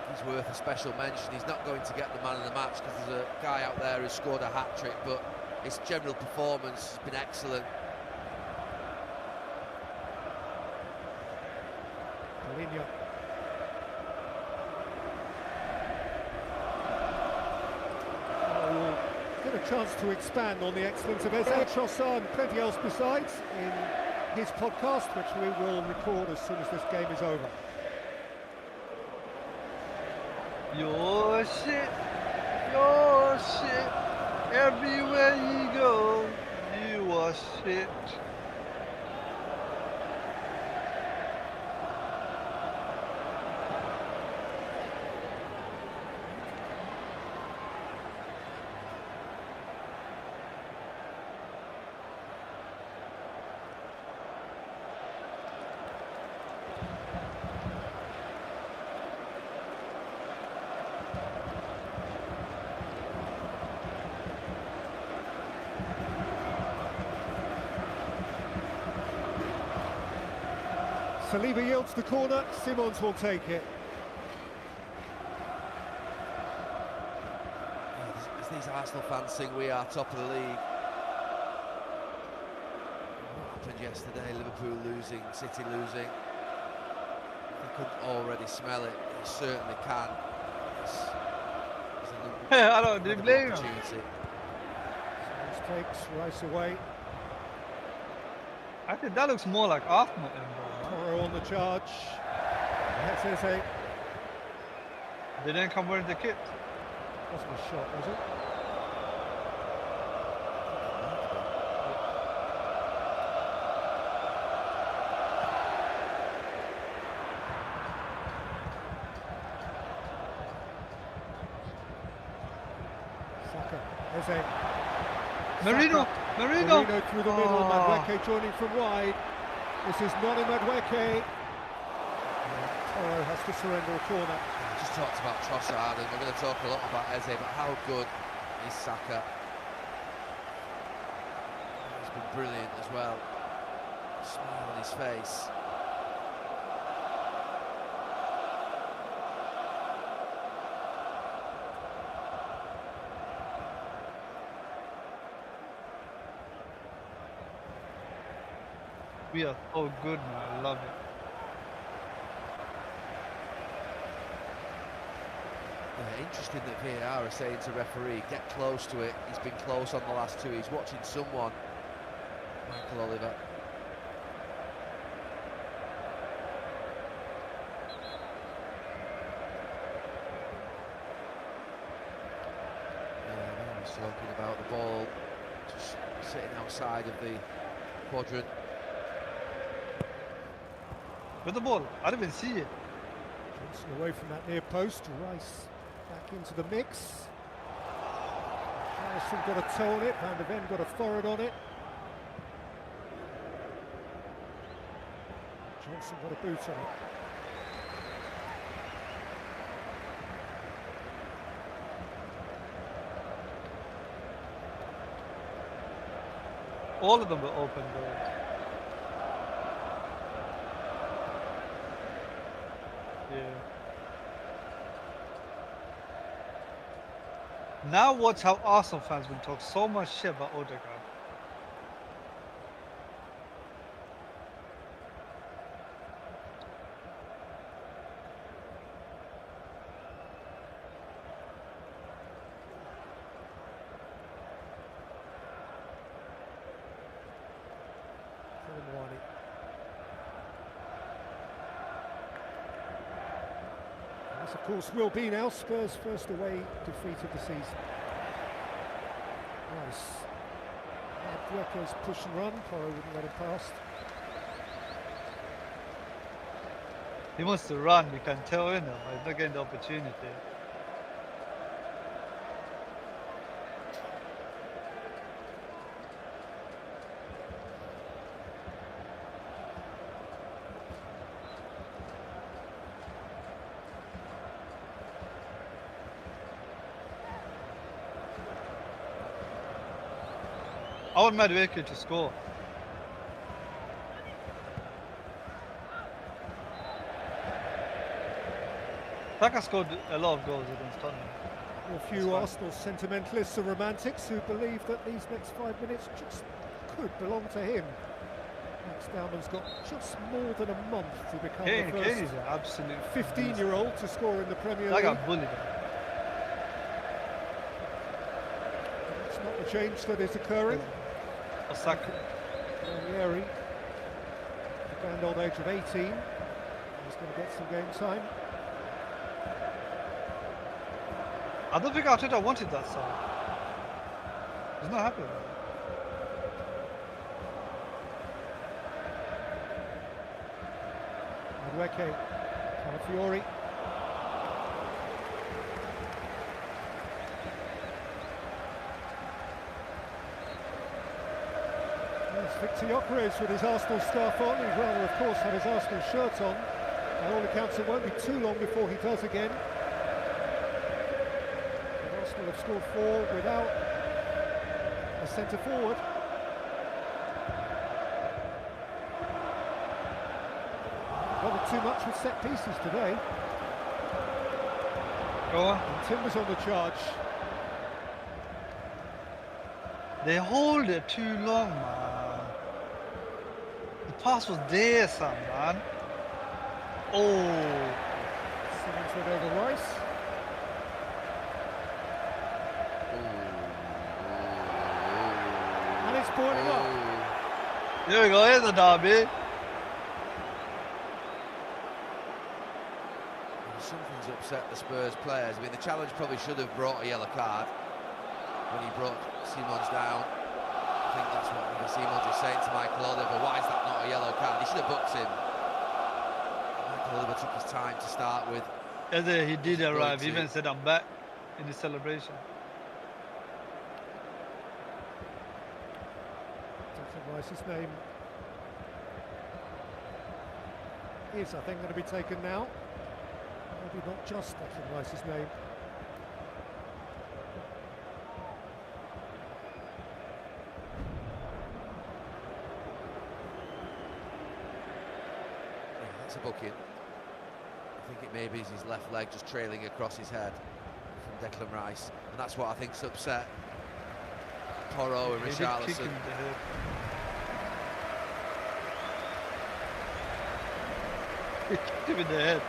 think he's worth a special mention. He's not going to get the man of the match because there's a guy out there who's scored a hat-trick, but his general performance has been excellent. Paulinho. Get a chance to expand on the excellence of Eze, Trossard and plenty else besides in his podcast, which we will record as soon as this game is over. Your shit, everywhere you go, you are shit. Saliba yields the corner, Simons will take it. As these Arsenal fans sing, we are top of the league. What happened yesterday? Liverpool losing, City losing. They couldn't already smell it. They certainly can. I don't blame him. Simons takes Rice away. I think that looks more like Arsenal. Porro on the charge. That's Eze. They didn't come wearing the kit. Wasn't a shot, was it? Saka. Eze. Marino through the middle, Madueke joining from wide. This is not a Madueke. Toro has to surrender a corner. We just talked about Trossard, and we're going to talk a lot about Eze, but how good is Saka? He's been brilliant as well. Smile on his face. We are so good, man. I love it. Yeah, interesting that VAR are saying to referee, get close to it. He's been close on the last two. He's watching someone. Michael Oliver. Yeah, he's talking about the ball just sitting outside of the quadrant. With the ball, I didn't even see it. Johnson away from that near post, Rice back into the mix. Alisson got a toe on it, Van der Ven got a forehead on it. Johnson got a boot on it. All of them were open goals. Yeah. Now watch how Arsenal fans will talk so much shit about Odegaard. This, of course, will be now Spurs' first away defeat of the season. Nice. Madueke's push and run. Porro wouldn't let him past. He wants to run, you can tell him, but he's not getting the opportunity. I want Madueke to score. Saka scored a lot of goals against Tottenham. A few Arsenal sentimentalists and romantics who believe that these next 5 minutes just could belong to him. Max Dowman's got just more than a month to become the first Kane is an absolute 15-year-old to score in the Premier League. I got bullied. That's not the change that is occurring. Osaka. Ranieri, at the grand old age of 18, he's going to get some game time. I don't think Arteta wanted that song. He's not happy with it. Madueke, Calafiori. There's Victor Gyökeres with his Arsenal scarf on. He'd rather, of course, have his Arsenal shirt on. By all accounts, it won't be too long before he does again. Arsenal have scored 4 without a centre forward. Bothered too much with set pieces today. Go on. And Timber's on the charge. They hold it too long, man. The pass was there, son, man. Oh. Simmons went over Rice. And it's pointed up. There we go, here's the derby. Something's upset the Spurs players. I mean, the challenge probably should have brought a yellow card when he brought Simons down. I think that's what Simons is saying to Michael Oliver. Why is that not a yellow card? He should have booked him. Michael Oliver took his time to start with. Yes, he did arrive. He even said, I'm back in the celebration. Declan Rice's name is, I think, going to be taken now. Maybe not just Declan Rice's name. Yeah, that's a booking. I think it maybe is his left leg just trailing across his head from Declan Rice, and that's what I think's upset Porro and Richarlison. He kicked him in the head.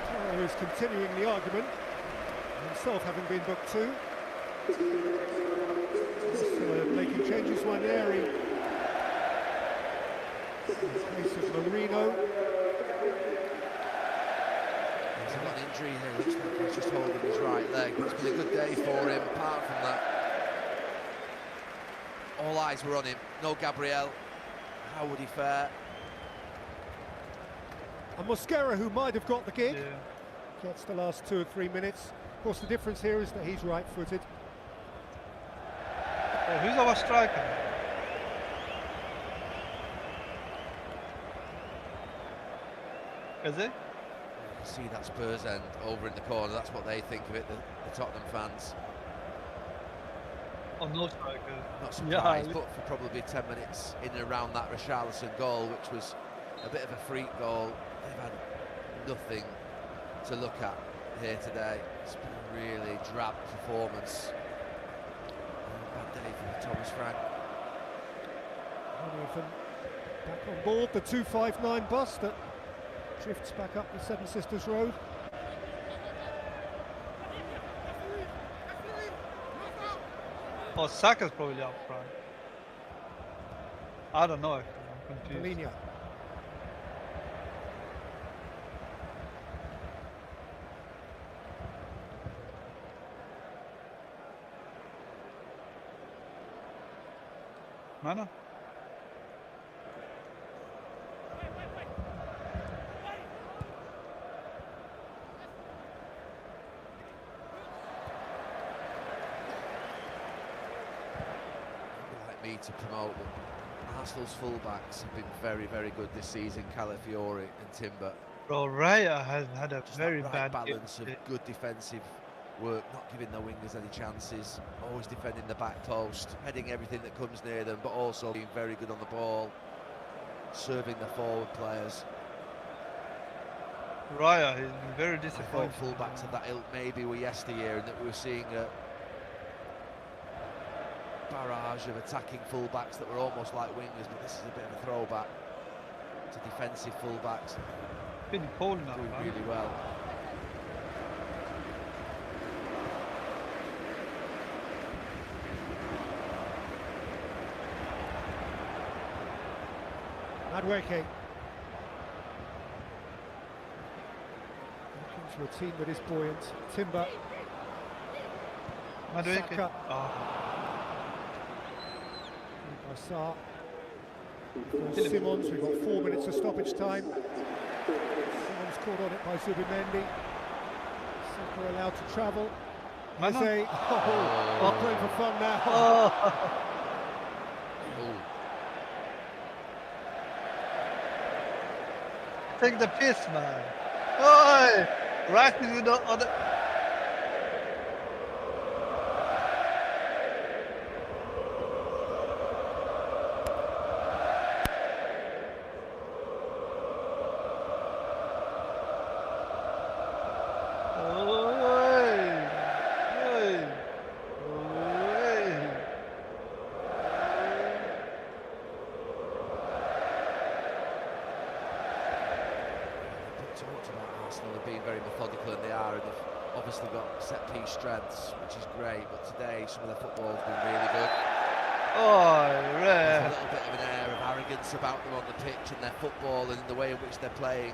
Porro is continuing the argument, himself having been booked too. Making changes, Ranieri. In the case of Marino. He's got an injury here, looks like he's just holding his right leg. It's been a good day for him, apart from that. All eyes were on him, no Gabriel. How would he fare? And Mosquera, who might have got the gig. Yeah. gets the last 2 or 3 minutes. Of course, the difference here is that he's right-footed. Oh, who's our striker? Is it? See that Spurs end over in the corner. That's what they think of it, the Tottenham fans. Oh, no striker. Not surprised, but for probably 10 minutes in and around that Richarlison goal, which was a bit of a freak goal. They've had nothing to look at here today. It's been a really drab performance. Bad day for Thomas Frank. Many of them back on board the 259 bus that drifts back up the Seven Sisters Road. Oh, Saka's probably up front. I don't know. I'm confused. Polina. Mana? Me to promote them. Arsenal's fullbacks have been very, very good this season. Calafiori and Timber. Bro, Raya has had a Just very that bad balance game. of good defensive work, not giving the wingers any chances, always defending the back post, heading everything that comes near them, but also being very good on the ball, serving the forward players. Raya, he's been very I disappointing. thought fullbacks of that ilk maybe were yesteryear, and that we were seeing a barrage of attacking fullbacks that were almost like wingers, but this is a bit of a throwback to defensive fullbacks. Been cold now, doing man. really well. Madweke. Looking to a team that is buoyant. Timber. Madweke. Saka. Oh. Sarr. Simons, we've got 4 minutes of stoppage time. Simons caught on it by Zubimendi. Saka allowed to travel. Eze, playing for fun now. Take the piss, man. Oi! Right in the other. Talked about Arsenal and being very methodical, and they are, and they've obviously got set-piece strengths, which is great, but today some of their football's been really good. Oh, There's a little bit of an air of arrogance about them on the pitch and their football and the way in which they're playing.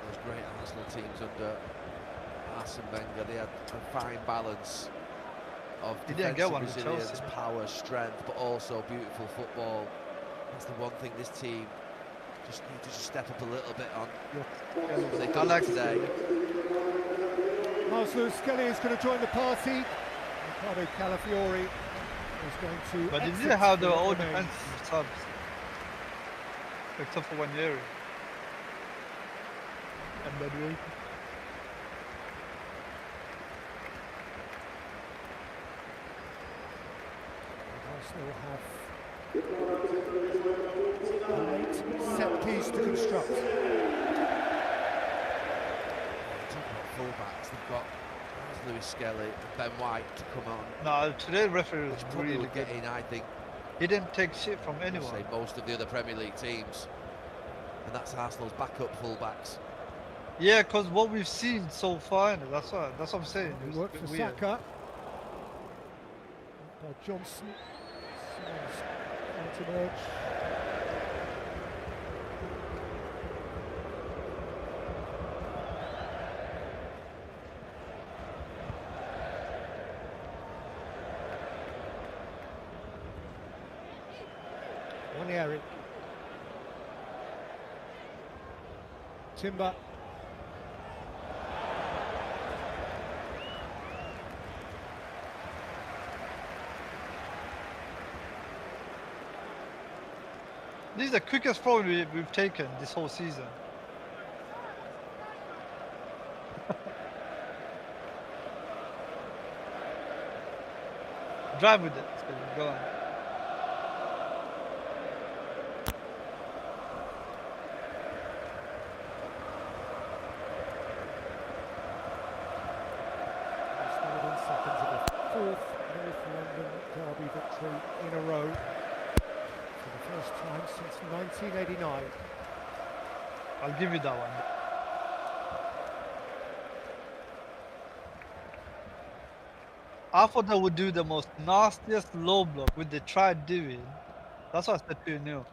Those great Arsenal teams under Arsene Wenger, they had a fine balance of defensive resilience, power, strength, but also beautiful football. That's the one thing this team just need to step up a little bit on. But they done today. Miles Lewis-Skelly is going to join the party. Ricardo Calafiori is going to. But did you have the old defensive subs? Except for one area. And Madweke. Arsenal have a late set piece to construct. Talking about fullbacks, they've got Lewis-Skelly and Ben White to come on. No, today's referee was probably really would get good. in, I think. He didn't take shit from anyone. Say most of the other Premier League teams, and that's Arsenal's backup fullbacks. Yeah, because what we've seen so far, that's what I'm saying. It worked for Saka. By Johnson. Simons trying to merge. Ranieri. Timber. This is the quickest throw we've taken this whole season. Drive with it. Go on. Within seconds of the fourth North London derby victory in a row for the first time since 1989. I'll give you that one. I thought they would do the most nastiest low block, which they tried doing. That's why I said 2-0.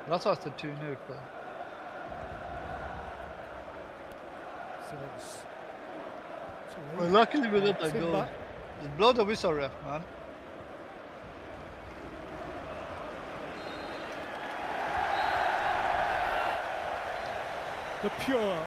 That's why I said 2-0. Well, luckily we got that goal. Just blow the whistle, ref, man. The pure